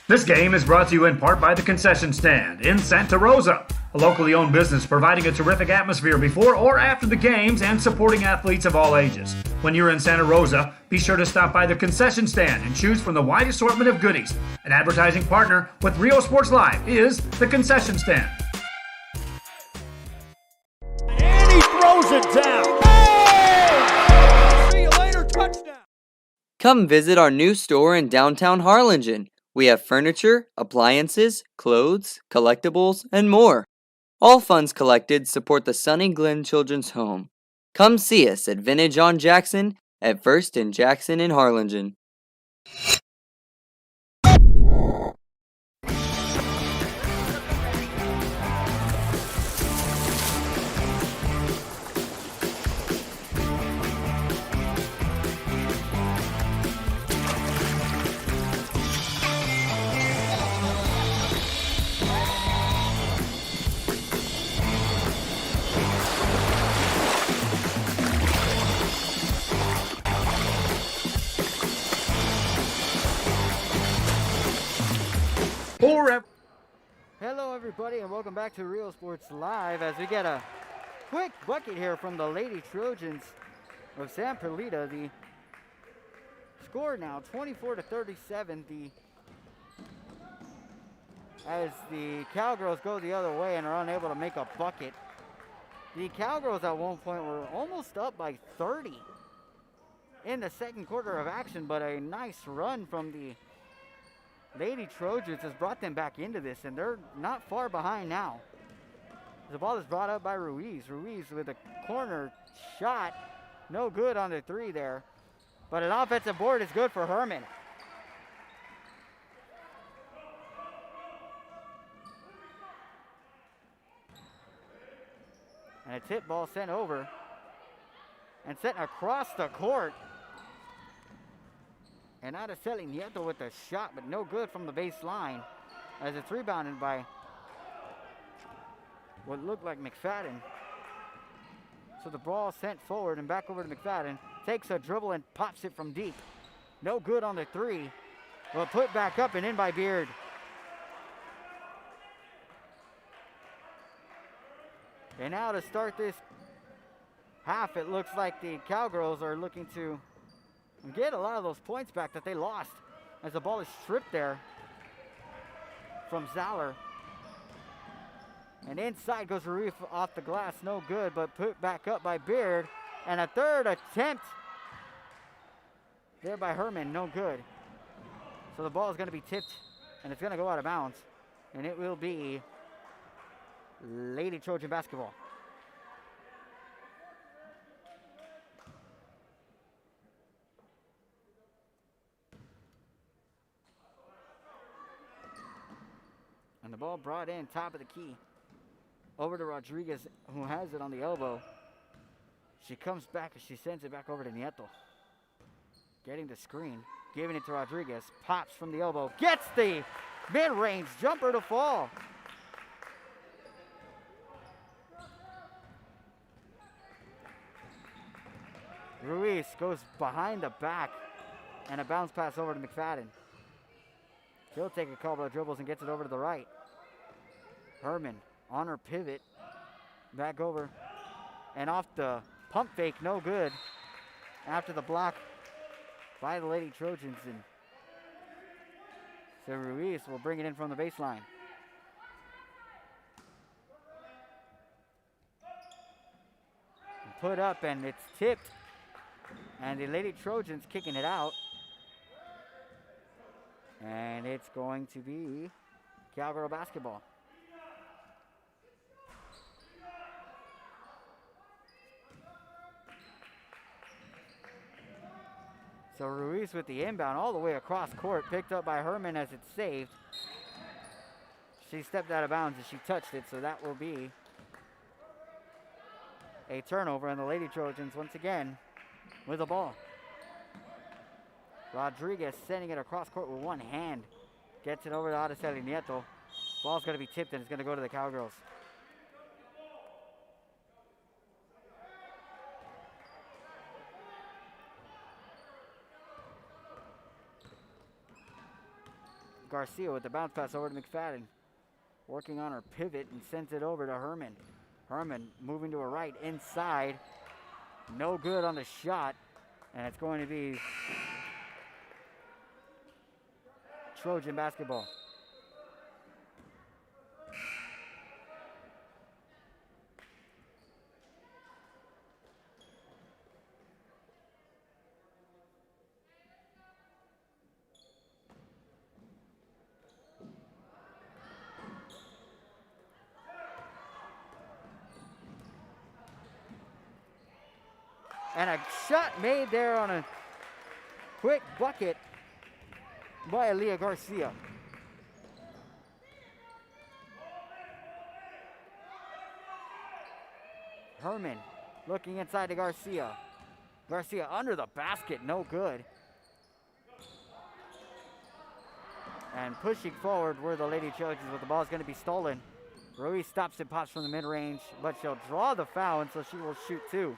This game is brought to you in part by the Concession Stand in Santa Rosa, a locally owned business providing a terrific atmosphere before or after the games and supporting athletes of all ages. When you're in Santa Rosa, be sure to stop by the Concession Stand and choose from the wide assortment of goodies. An advertising partner with Rio Sports Live is the Concession Stand. And he throws it down. Oh! See you later, touchdown. Come visit our new store in downtown Harlingen. We have furniture, appliances, clothes, collectibles, and more. All funds collected support the Sunny Glen Children's Home. Come see us at Vintage on Jackson at First and Jackson in Harlingen. Hello everybody and welcome back to Real Sports Live as we get a quick bucket here from the Lady Trojans of San Perlita. The score now 24-37. As the Cowgirls go the other way and are unable to make a bucket. The Cowgirls at one point were almost up by 30 in the second quarter of action, but a nice run from the Lady Trojans has brought them back into this, and they're not far behind now. The ball is brought up by Ruiz. Ruiz with a corner shot. No good on the three there. But an offensive board is good for Herman. And a tip ball sent over. And sent across the court. And Araceli Nieto with a shot, but no good from the baseline. As it's rebounded by what looked like McFadden. So the ball sent forward and back over to McFadden. Takes a dribble and pops it from deep. No good on the three. Well, put back up and in by Beard. And now to start this half, it looks like the Cowgirls are looking to get a lot of those points back that they lost as the ball is stripped there from Zauer. And inside goes Ruiz off the glass, no good, but put back up by Beard. And a third attempt there by Herman, no good. So the ball is going to be tipped and it's going to go out of bounds. And it will be Lady Trojan basketball. And the ball brought in, top of the key. Over to Rodriguez, who has it on the elbow. She comes back and she sends it back over to Nieto. Getting the screen, giving it to Rodriguez. Pops from the elbow, gets the mid-range jumper to fall. Ruiz goes behind the back and a bounce pass over to McFadden. He'll take a couple of dribbles and gets it over to the right. Herman on her pivot, back over and off the pump fake, no good. After the block by the Lady Trojans, and so Ruiz will bring it in from the baseline. Put up and it's tipped, and the Lady Trojans kicking it out. And it's going to be Cowgirl basketball. So Ruiz with the inbound all the way across court, picked up by Herman as it's saved. She stepped out of bounds as she touched it, so that will be a turnover, and the Lady Trojans once again with the ball. Rodriguez sending it across court with one hand. Gets it over to Araceli Nieto. Ball's going to be tipped and it's going to go to the Cowgirls. Garcia with the bounce pass over to McFadden. Working on her pivot and sends it over to Herman. Herman moving to her right inside. No good on the shot. And it's going to be Trojan basketball. And a shot made there on a quick bucket by Aaliyah Garcia. Herman looking inside to Garcia. Garcia under the basket, no good. And pushing forward were the Lady Trojans, but the ball is going to be stolen. Ruiz stops and pops from the mid-range, but she'll draw the foul, and so she will shoot two.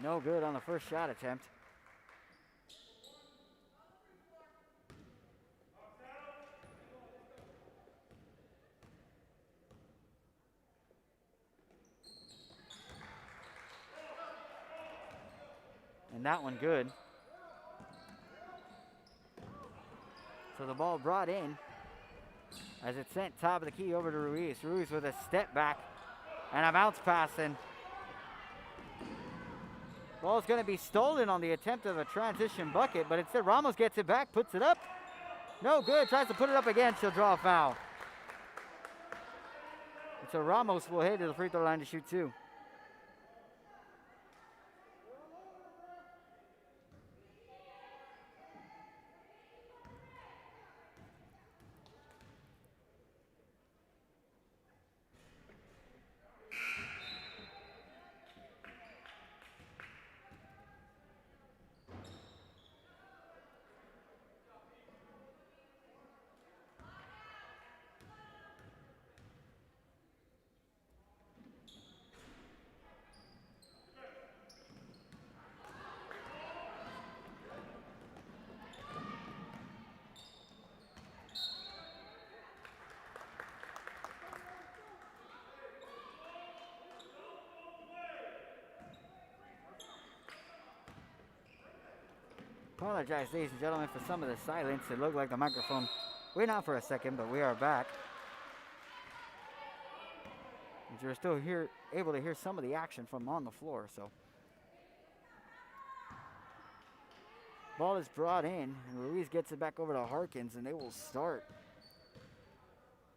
No good on the first shot attempt. And that one good. So the ball brought in as it sent top of the key over to Ruiz. Ruiz with a step back and a bounce pass, and ball's going to be stolen on the attempt of a transition bucket, but instead Ramos gets it back, puts it up. No good, tries to put it up again, she'll draw a foul. And so Ramos will head to the free throw line to shoot two. Apologize, ladies and gentlemen, for some of the silence. It looked like the microphone went out for a second, but we are back. And you're still able to hear some of the action from on the floor. So Ball is brought in, and Ruiz gets it back over to Harkins, and they will start.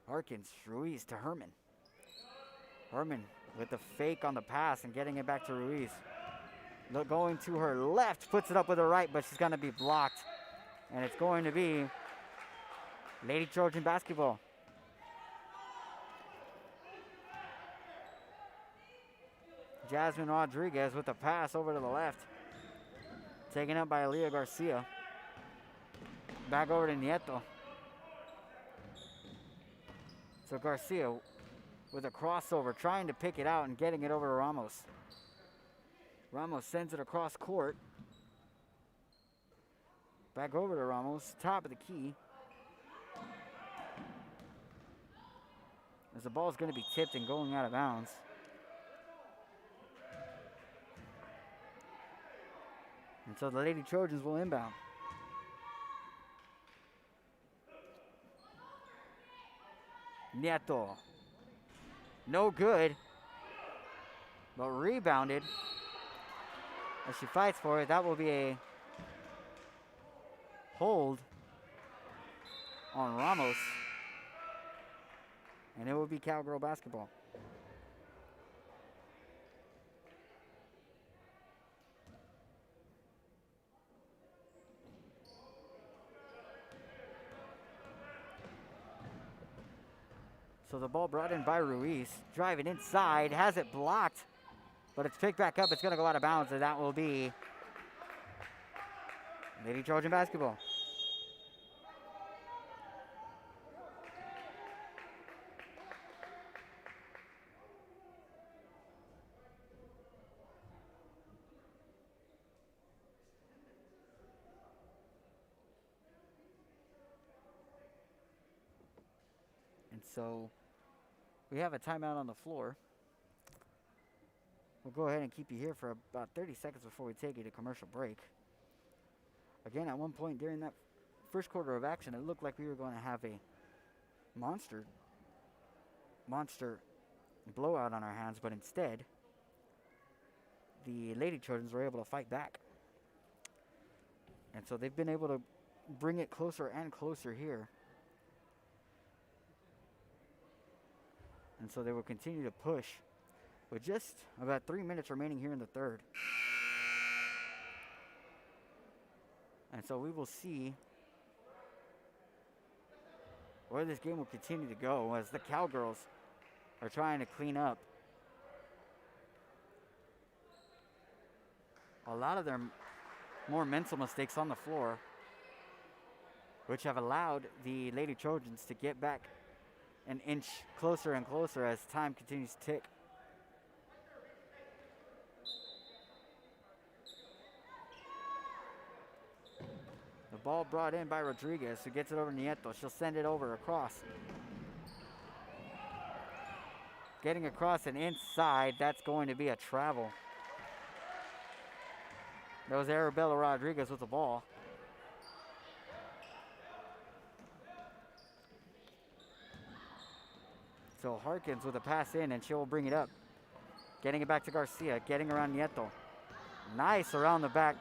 Harkins, Ruiz to Herman. Herman with the fake on the pass and getting it back to Ruiz. Going to her left, puts it up with her right, but she's going to be blocked. And it's going to be Lady Trojan basketball. Jasmine Rodriguez with the pass over to the left. Taken up by Aaliyah Garcia. Back over to Nieto. So Garcia with a crossover, trying to pick it out and getting it over to Ramos. Ramos sends it across court. Back over to Ramos, top of the key. As the ball is going to be tipped and going out of bounds. And so the Lady Trojans will inbound. Nieto. No good. But rebounded. As she fights for it, that will be a hold on Ramos. And it will be Cowgirl basketball. So the ball brought in by Ruiz, driving inside, has it blocked, but it's picked back up. It's going to go out of bounds, and that will be Lady Trojan basketball. And so we have a timeout on the floor. We'll go ahead and keep you here for about 30 seconds before we take you to commercial break. Again, at one point during that first quarter of action, it looked like we were going to have a monster blowout on our hands, but instead, the Lady Trojans were able to fight back. And so they've been able to bring it closer and closer here. And so they will continue to push with just about 3 minutes remaining here in the third. And so we will see where this game will continue to go as the Cowgirls are trying to clean up a lot of their more mental mistakes on the floor, which have allowed the Lady Trojans to get back an inch closer and closer as time continues to tick. The ball brought in by Rodriguez, who gets it over to Nieto. She'll send it over across. Getting across and inside, that's going to be a travel. That was Arabella Rodriguez with the ball. So Harkins with a pass in, and she'll bring it up. Getting it back to Garcia, getting around Nieto. Nice around the back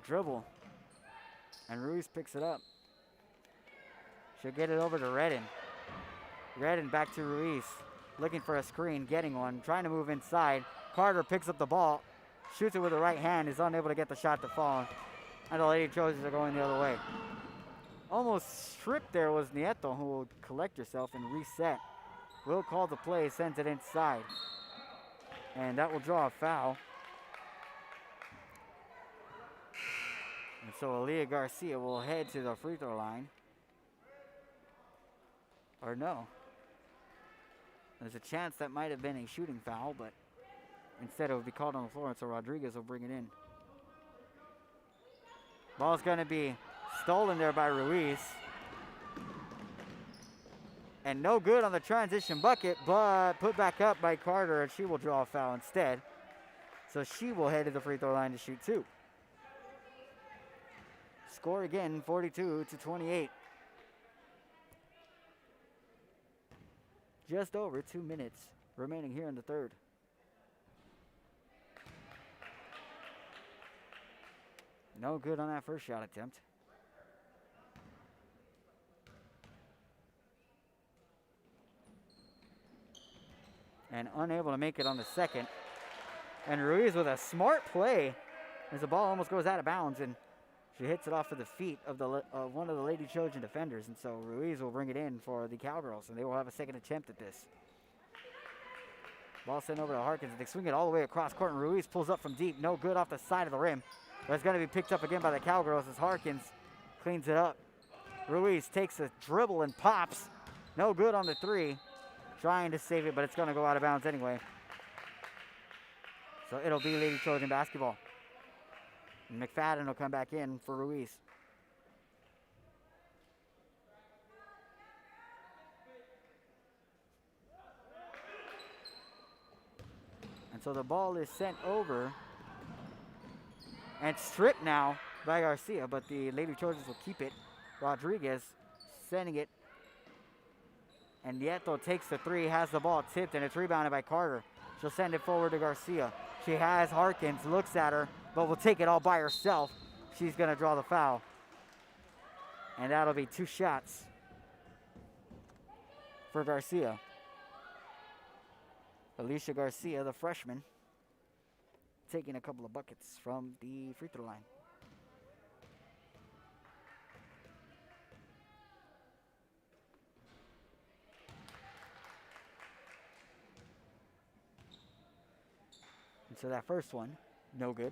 dribble. And Ruiz picks it up. She'll get it over to Redden. Redden back to Ruiz. Looking for a screen, getting one. Trying to move inside. Carter picks up the ball. Shoots it with the right hand. Is unable to get the shot to fall. And the Lady Trojans are going the other way. Almost stripped there was Nieto, who will collect herself and reset. Will call the play, sends it inside. And that will draw a foul. And so Aaliyah Garcia will head to the free throw line. Or no. There's a chance that might have been a shooting foul, but instead it will be called on the floor, and so Rodriguez will bring it in. Ball's going to be stolen there by Ruiz. And no good on the transition bucket, but put back up by Carter, and she will draw a foul instead. So she will head to the free throw line to shoot two. Score again, 42-28. Just over 2 minutes remaining here in the third. No good on that first shot attempt. And unable to make it on the second. And Ruiz with a smart play as the ball almost goes out of bounds, and she hits it off of the feet of one of the Lady Trojan defenders. And so Ruiz will bring it in for the Cowgirls, and they will have a second attempt at this. Ball sent over to Harkins. They swing it all the way across court, and Ruiz pulls up from deep. No good off the side of the rim. But it's going to be picked up again by the Cowgirls as Harkins cleans it up. Ruiz takes a dribble and pops. No good on the three. Trying to save it, but it's going to go out of bounds anyway. So it'll be Lady Trojan basketball. And McFadden will come back in for Ruiz. And so the ball is sent over and stripped now by Garcia, but the Lady Trojans will keep it. Rodriguez sending it. And Nieto takes the three, has the ball tipped, and it's rebounded by Carter. She'll send it forward to Garcia. She has Harkins, looks at her, but will take it all by herself. She's going to draw the foul. And that'll be 2 shots for Garcia. Alicia Garcia, the freshman, taking a couple of buckets from the free throw line. And so that first one, no good.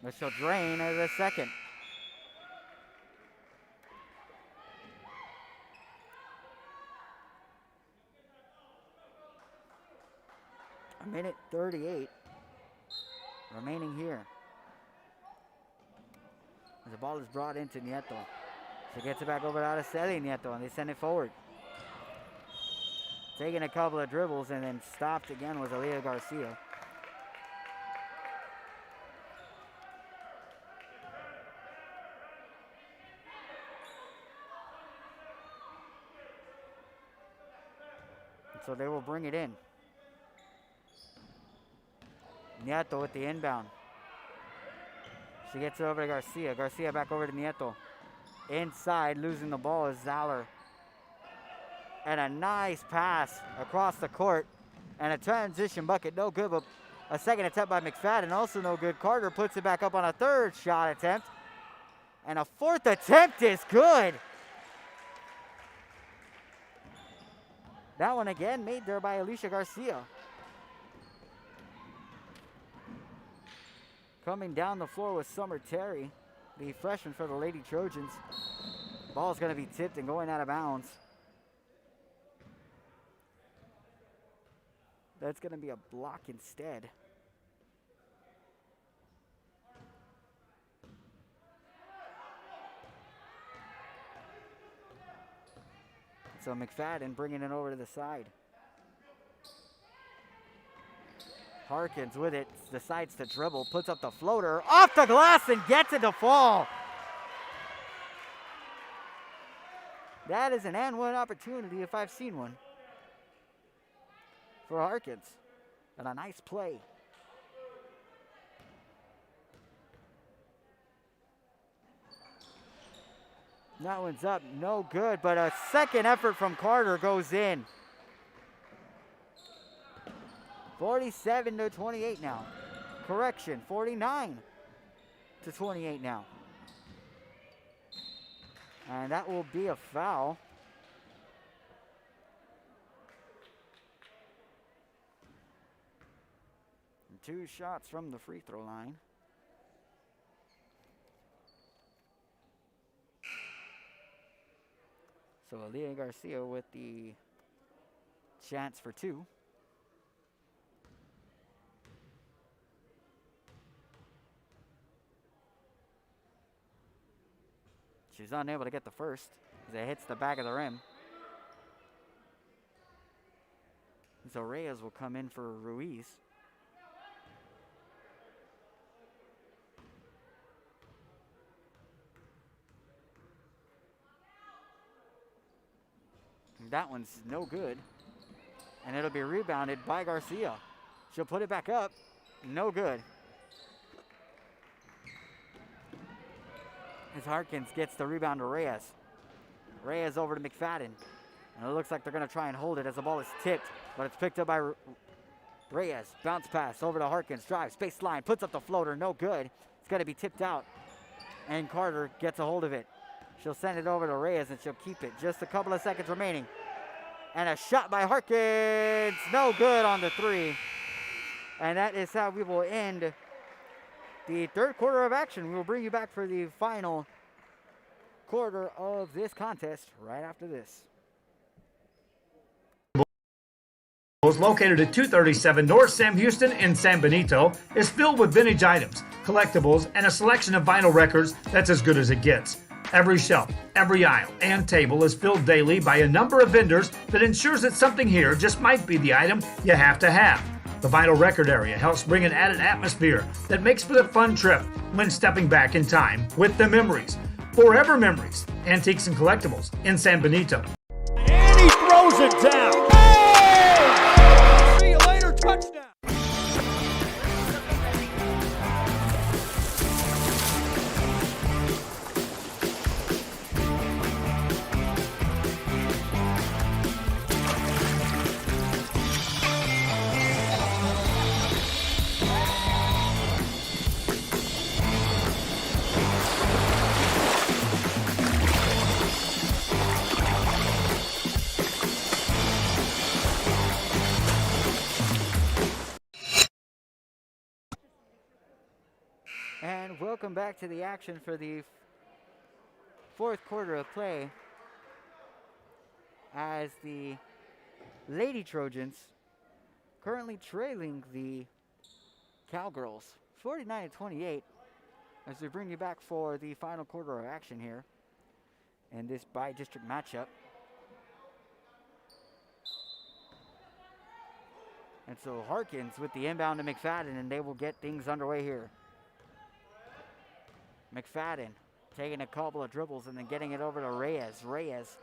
But she'll drain the second. A minute 38 remaining here. As the ball is brought into Nieto. She gets it back over to Araceli Nieto, and they send it forward. Taking a couple of dribbles and then stopped again was Aaliyah Garcia. And so they will bring it in. Nieto with the inbound. She gets it over to Garcia. Garcia back over to Nieto. Inside, losing the ball is Zaller. And a nice pass across the court. And a transition bucket, no good, but a second attempt by McFadden, also no good. Carter puts it back up on a third shot attempt. And a fourth attempt is good. That one again made there by Alicia Garcia. Coming down the floor with Summer Terry, the freshman for the Lady Trojans. Ball's going to be tipped and going out of bounds. That's going to be a block instead. So McFadden bringing it over to the side. Harkins with it, decides to dribble, puts up the floater, off the glass and gets it to fall. That is an and one opportunity if I've seen one for Harkins. And a nice play. That one's up, no good, but a second effort from Carter goes in. 47 to 28 now. Correction, 49 to 28 now. And that will be a foul. And 2 shots from the free throw line. So Aaliyah Garcia with the chance for 2. She's unable to get the first as it hits the back of the rim. And so Reyes will come in for Ruiz. That one's no good. And it'll be rebounded by Garcia. She'll put it back up. No good. As Harkins gets the rebound to Reyes. Reyes over to McFadden. And it looks like they're going to try and hold it as the ball is tipped, but it's picked up by Reyes. Bounce pass over to Harkins. Drives, baseline, puts up the floater. No good. It's going to be tipped out. And Carter gets a hold of it. She'll send it over to Reyes and she'll keep it. Just a couple of seconds remaining. And a shot by Harkins. No good on the three. And that is how we will end the third quarter of action. We will bring you back for the final quarter of this contest right after this. Located at 237 North Sam Houston in San Benito, is filled with vintage items, collectibles, and a selection of vinyl records that's as good as it gets. Every shelf, every aisle, and table is filled daily by a number of vendors that ensures that something here just might be the item you have to have. The vinyl record area helps bring an added atmosphere that makes for the fun trip when stepping back in time with the memories. Forever Memories, Antiques and Collectibles in San Benito. And he throws it down. See you later, touchdown. And welcome back to the action for the fourth quarter of play as the Lady Trojans currently trailing the Cowgirls 49-28 as we bring you back for the final quarter of action here in this bi-district matchup. And so Harkins with the inbound to McFadden, and they will get things underway here. McFadden taking a couple of dribbles and then getting it over to Reyes. Reyes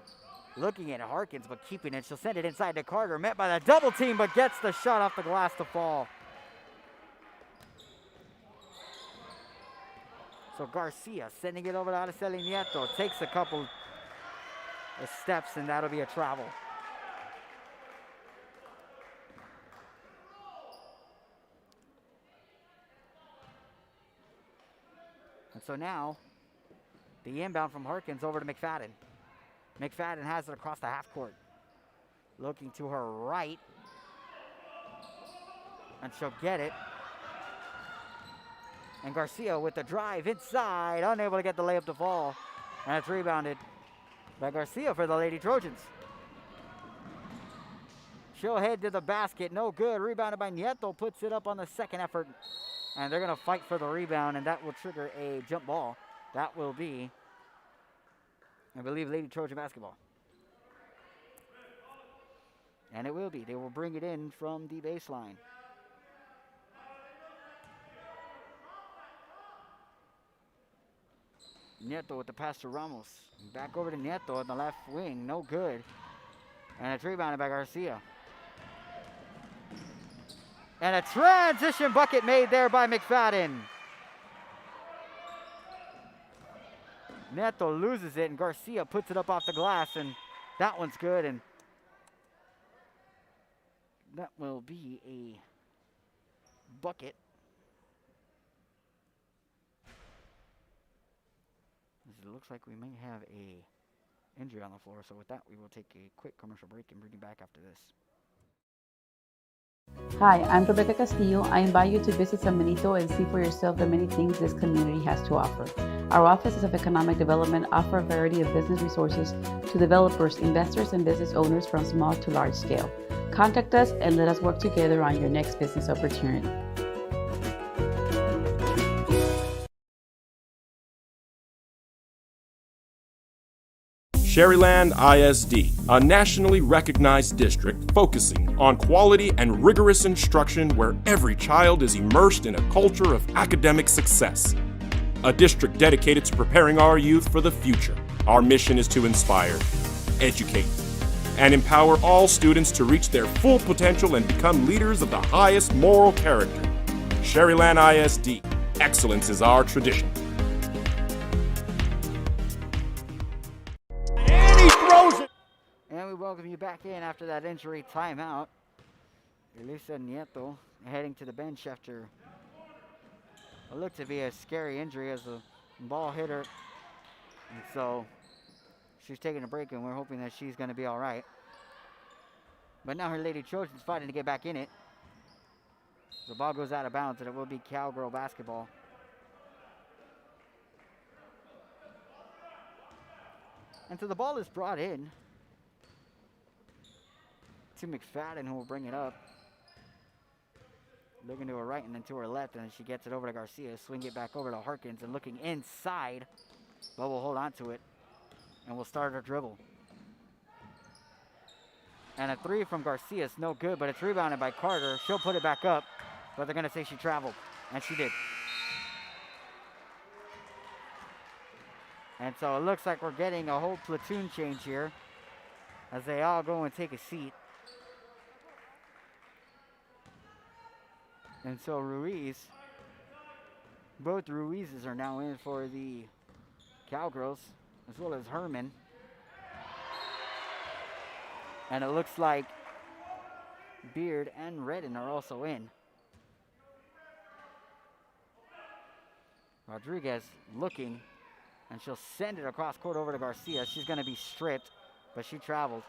looking at Harkins but keeping it. She'll send it inside to Carter, met by the double team, but gets the shot off the glass to fall. So Garcia sending it over to Araceli Nieto. Takes a couple of steps and that'll be a travel. And so now, the inbound from Harkins over to McFadden. McFadden has it across the half court. Looking to her right. And she'll get it. And Garcia with the drive inside. Unable to get the layup to fall. And it's rebounded by Garcia for the Lady Trojans. She'll head to the basket. No good. Rebounded by Nieto. Puts it up on the second effort. And they're going to fight for the rebound, and that will trigger a jump ball. That will be, I believe, Lady Trojan basketball. And it will be. They will bring it in from the baseline. Nieto with the pass to Ramos. Back over to Nieto on the left wing. No good. And it's rebounded by Garcia. And a transition bucket made there by McFadden. Nieto loses it, and Garcia puts it up off the glass, and that one's good, and that will be a bucket. It looks like we may have a injury on the floor, so with that, we will take a quick commercial break and bring you back after this. Hi, I'm Rebecca Castillo. I invite you to visit San Benito and see for yourself the many things this community has to offer. Our offices of economic development offer a variety of business resources to developers, investors, and business owners from small to large scale. Contact us and let us work together on your next business opportunity. Sherryland ISD, a nationally recognized district focusing on quality and rigorous instruction where every child is immersed in a culture of academic success. A district dedicated to preparing our youth for the future. Our mission is to inspire, educate, and empower all students to reach their full potential and become leaders of the highest moral character. Sherryland ISD. Excellence is our tradition. And he throws it. And we welcome you back in after that injury timeout. Elisa Nieto heading to the bench after what looked to be a scary injury as a ball hit her. And so she's taking a break, and we're hoping that she's going to be all right. But now her Lady Trojans fighting to get back in it. The ball goes out of bounds, and it will be Cowgirl basketball. And so the ball is brought in to McFadden, who will bring it up. Looking to her right and then to her left, and then she gets it over to Garcia. Swing it back over to Harkins, and looking inside, but we'll hold on to it, and we'll start her dribble. And a three from Garcia is no good, but it's rebounded by Carter. She'll put it back up, but they're going to say she traveled, and she did. And so it looks like we're getting a whole platoon change here as they all go and take a seat. And so both Ruizes are now in for the Cowgirls, as well as Herman. And it looks like Beard and Redden are also in. Rodriguez looking, and she'll send it across court over to Garcia. She's going to be stripped, but she traveled.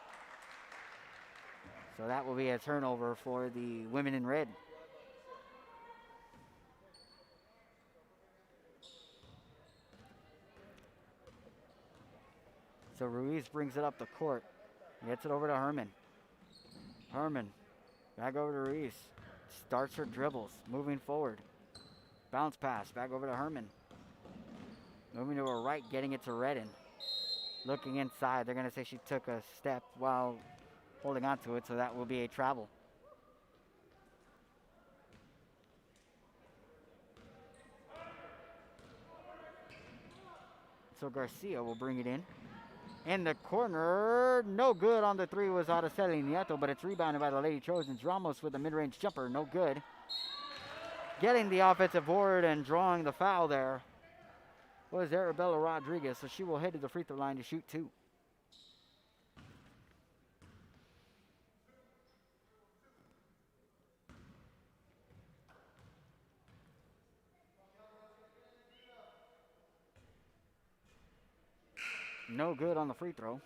So that will be a turnover for the women in red. So Ruiz brings it up the court. Gets it over to Herman. Herman, back over to Ruiz. Starts her dribbles, moving forward. Bounce pass, back over to Herman. Moving to her right, getting it to Redden. Looking inside, they're going to say she took a step while holding on to it, so that will be a travel. So Garcia will bring it in. In the corner, no good on the three was Araceli Nieto, but it's rebounded by the Lady Trojans. Ramos with a mid-range jumper, no good. Getting the offensive board and drawing the foul there was Arabella Rodriguez, so she will head to the free throw line to shoot two. No good on the free throw.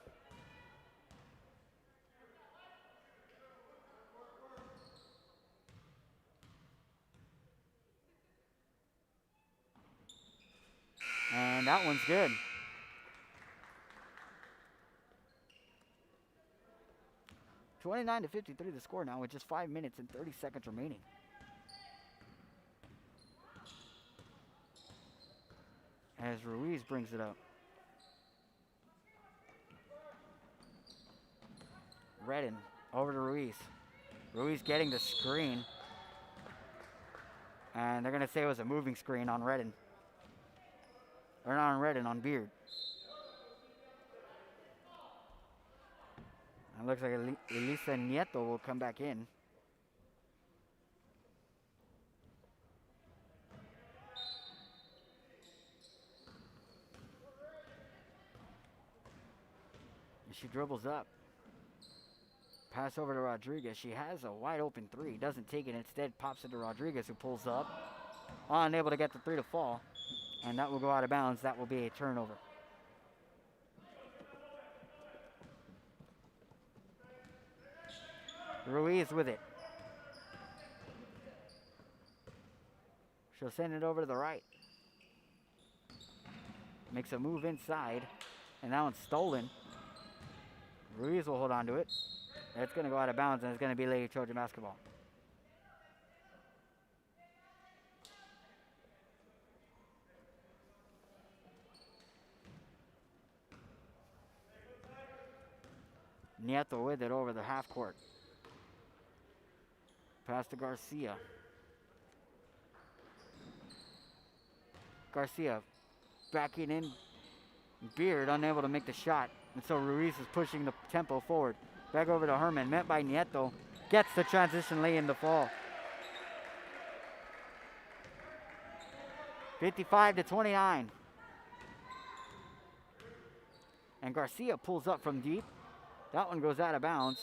And that one's good. (29-53) the score now with just 5 minutes and 30 seconds remaining. As Ruiz brings it up. Redden over to Ruiz. Ruiz getting the screen. And they're going to say it was a moving screen on Redden. Or not on Redden, on Beard. It looks like Elisa Nieto will come back in. And she dribbles up. Pass over to Rodriguez. She has a wide open three. Doesn't take it. Instead pops it to Rodriguez, who pulls up. Unable to get the three to fall. And that will go out of bounds. That will be a turnover. Ruiz with it. She'll send it over to the right. Makes a move inside. And that one's stolen. Ruiz will hold on to it. It's going to go out of bounds, and it's going to be Lady Trojan basketball. Nieto with it over the half court. Pass to Garcia. Garcia backing in. Beard unable to make the shot. And so Ruiz is pushing the tempo forward. Back over to Herman. Met by Nieto. Gets the transition lay in the fall. 55-29. And Garcia pulls up from deep. That one goes out of bounds.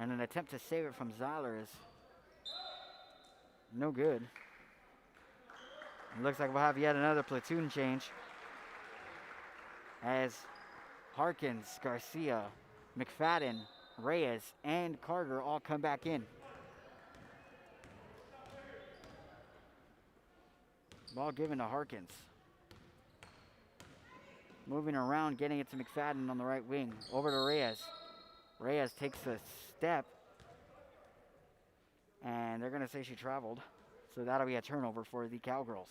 And an attempt to save it from Zeiler is no good. It looks like we'll have yet another platoon change as Harkins, Garcia, McFadden, Reyes, and Carter all come back in. Ball given to Harkins. Moving around, getting it to McFadden on the right wing. Over to Reyes. Reyes takes a step. And they're going to say she traveled. So that'll be a turnover for the Cowgirls.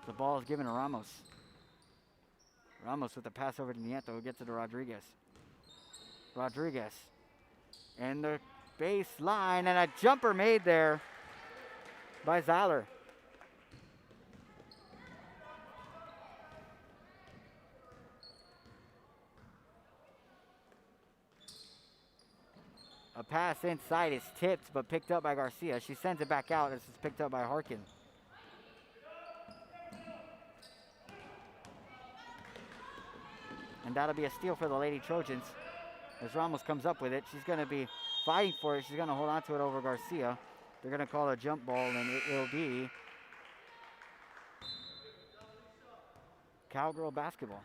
The ball is given to Ramos. Ramos with the pass over to Nieto, who gets it to Rodriguez. Rodriguez. And the baseline, and a jumper made there by Zeiler. A pass inside is tipped, but picked up by Garcia. She sends it back out as it's picked up by Harkin. And that'll be a steal for the Lady Trojans. As Ramos comes up with it, she's going to be fighting for it. She's going to hold on to it over Garcia. They're going to call a jump ball, and it will be Cowgirl basketball.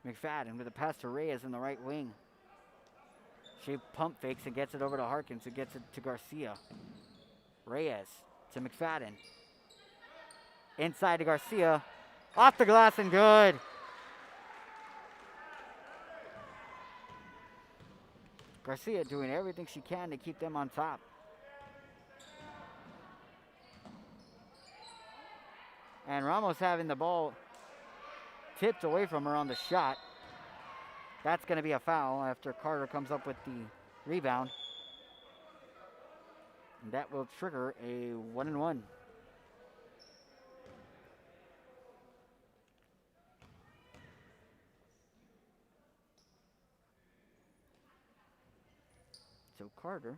McFadden with a pass to Reyes in the right wing. She pump fakes and gets it over to Harkins, who gets it to Garcia. Reyes to McFadden. Inside to Garcia. Off the glass and good. Garcia doing everything she can to keep them on top. And Ramos having the ball tipped away from her on the shot. That's going to be a foul after Carter comes up with the rebound. And that will trigger a 1-and-1. So Carter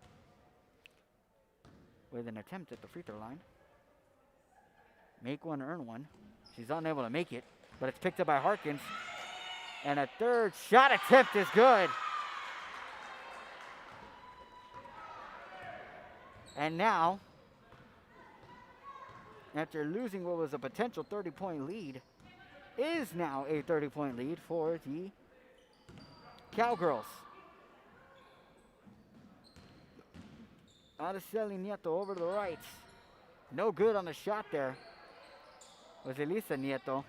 with an attempt at the free throw line. Make one, earn one. She's unable to make it, but it's picked up by Harkins. And a third shot attempt is good. And now, after losing what was a potential 30-point lead, is now a 30-point lead for the Cowgirls. Araceli Nieto over to the right. No good on the shot there. Was Elisa Nieto.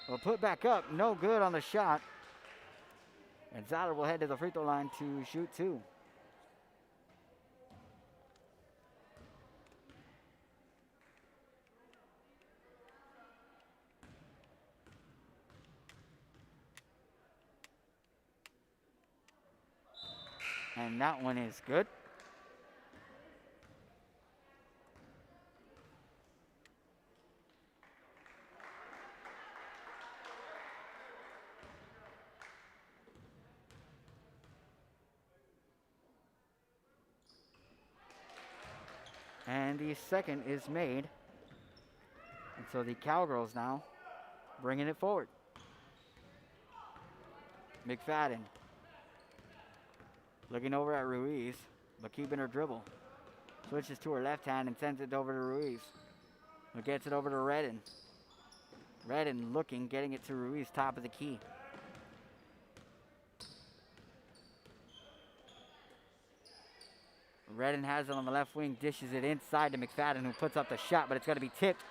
Will put back up. No good on the shot. And Zeiler will head to the free throw line to shoot two. And that one is good. And the second is made. And so the Cowgirls now bringing it forward. McFadden looking over at Ruiz, but keeping her dribble. Switches to her left hand and sends it over to Ruiz, who gets it over to Redden. Redden looking, getting it to Ruiz, top of the key. Redden has it on the left wing, dishes it inside to McFadden, who puts up the shot, but it's going to be tipped.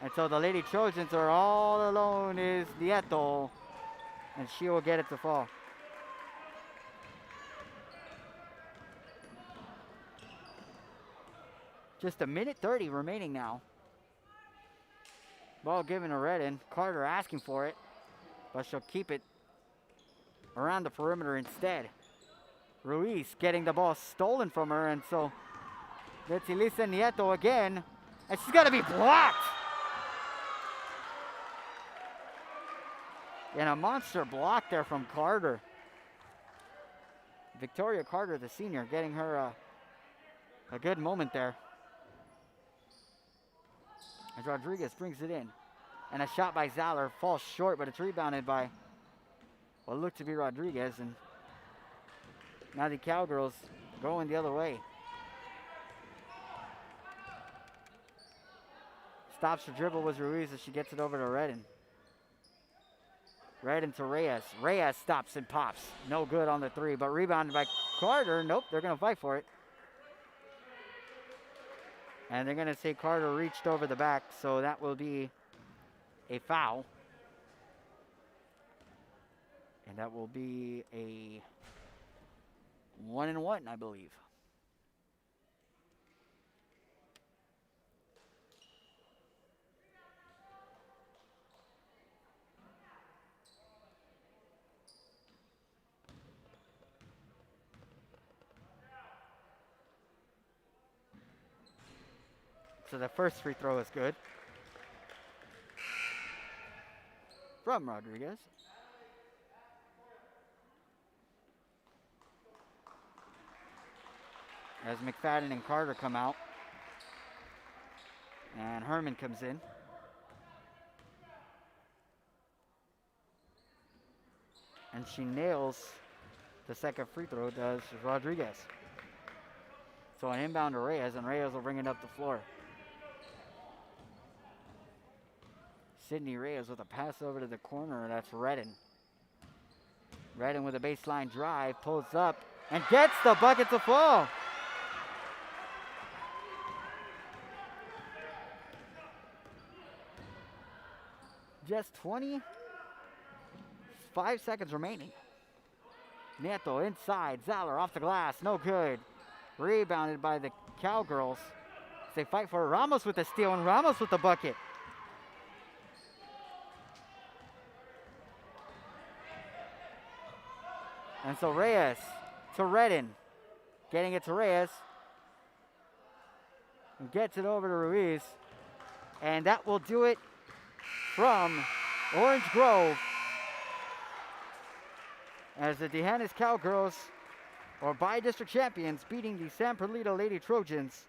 And so the Lady Trojans are all alone is Nieto, and she will get it to fall. Just a minute 30 remaining now. Ball given to Redden. Carter asking for it, but she'll keep it around the perimeter instead. Ruiz getting the ball stolen from her, and so it's Elisa Nieto again, and she's got to be blocked. And a monster block there from Carter. Victoria Carter, the senior, getting her a good moment there. As Rodriguez brings it in. And a shot by Zaller falls short, but it's rebounded by what looked to be Rodriguez. And now the Cowgirls going the other way. Stops her dribble was Ruiz as she gets it over to Redden. Redden to Reyes. Reyes stops and pops. No good on the three, but rebounded by Carter. Nope, they're going to fight for it. And they're going to say Carter reached over the back, so that will be a foul. And that will be a 1-and-1, I believe. So the first free throw is good from Rodriguez. As McFadden and Carter come out. And Herman comes in. And she nails the second free throw, does Rodriguez. So an inbound to Reyes, and Reyes will bring it up the floor. Sydney Reyes with a pass over to the corner. That's Redden. Redden with a baseline drive, pulls up, and gets the bucket to fall. Just 25 seconds remaining. Nieto inside. Zaller off the glass. No good. Rebounded by the Cowgirls. They fight for Ramos with the steal, and Ramos with the bucket. And so Reyes to Redden. Getting it to Reyes. And gets it over to Ruiz. And that will do it from Orange Grove. As the D'Hanis Cowgirls are by-district champions, beating the San Perlita Lady Trojans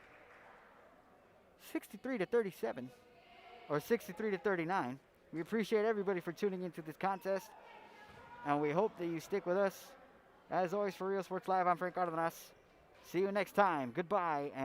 63-37, or 63-39. We appreciate everybody for tuning into this contest, and we hope that you stick with us. As always, for Real Sports Live, I'm Frank Ardenas. See you next time. Goodbye. And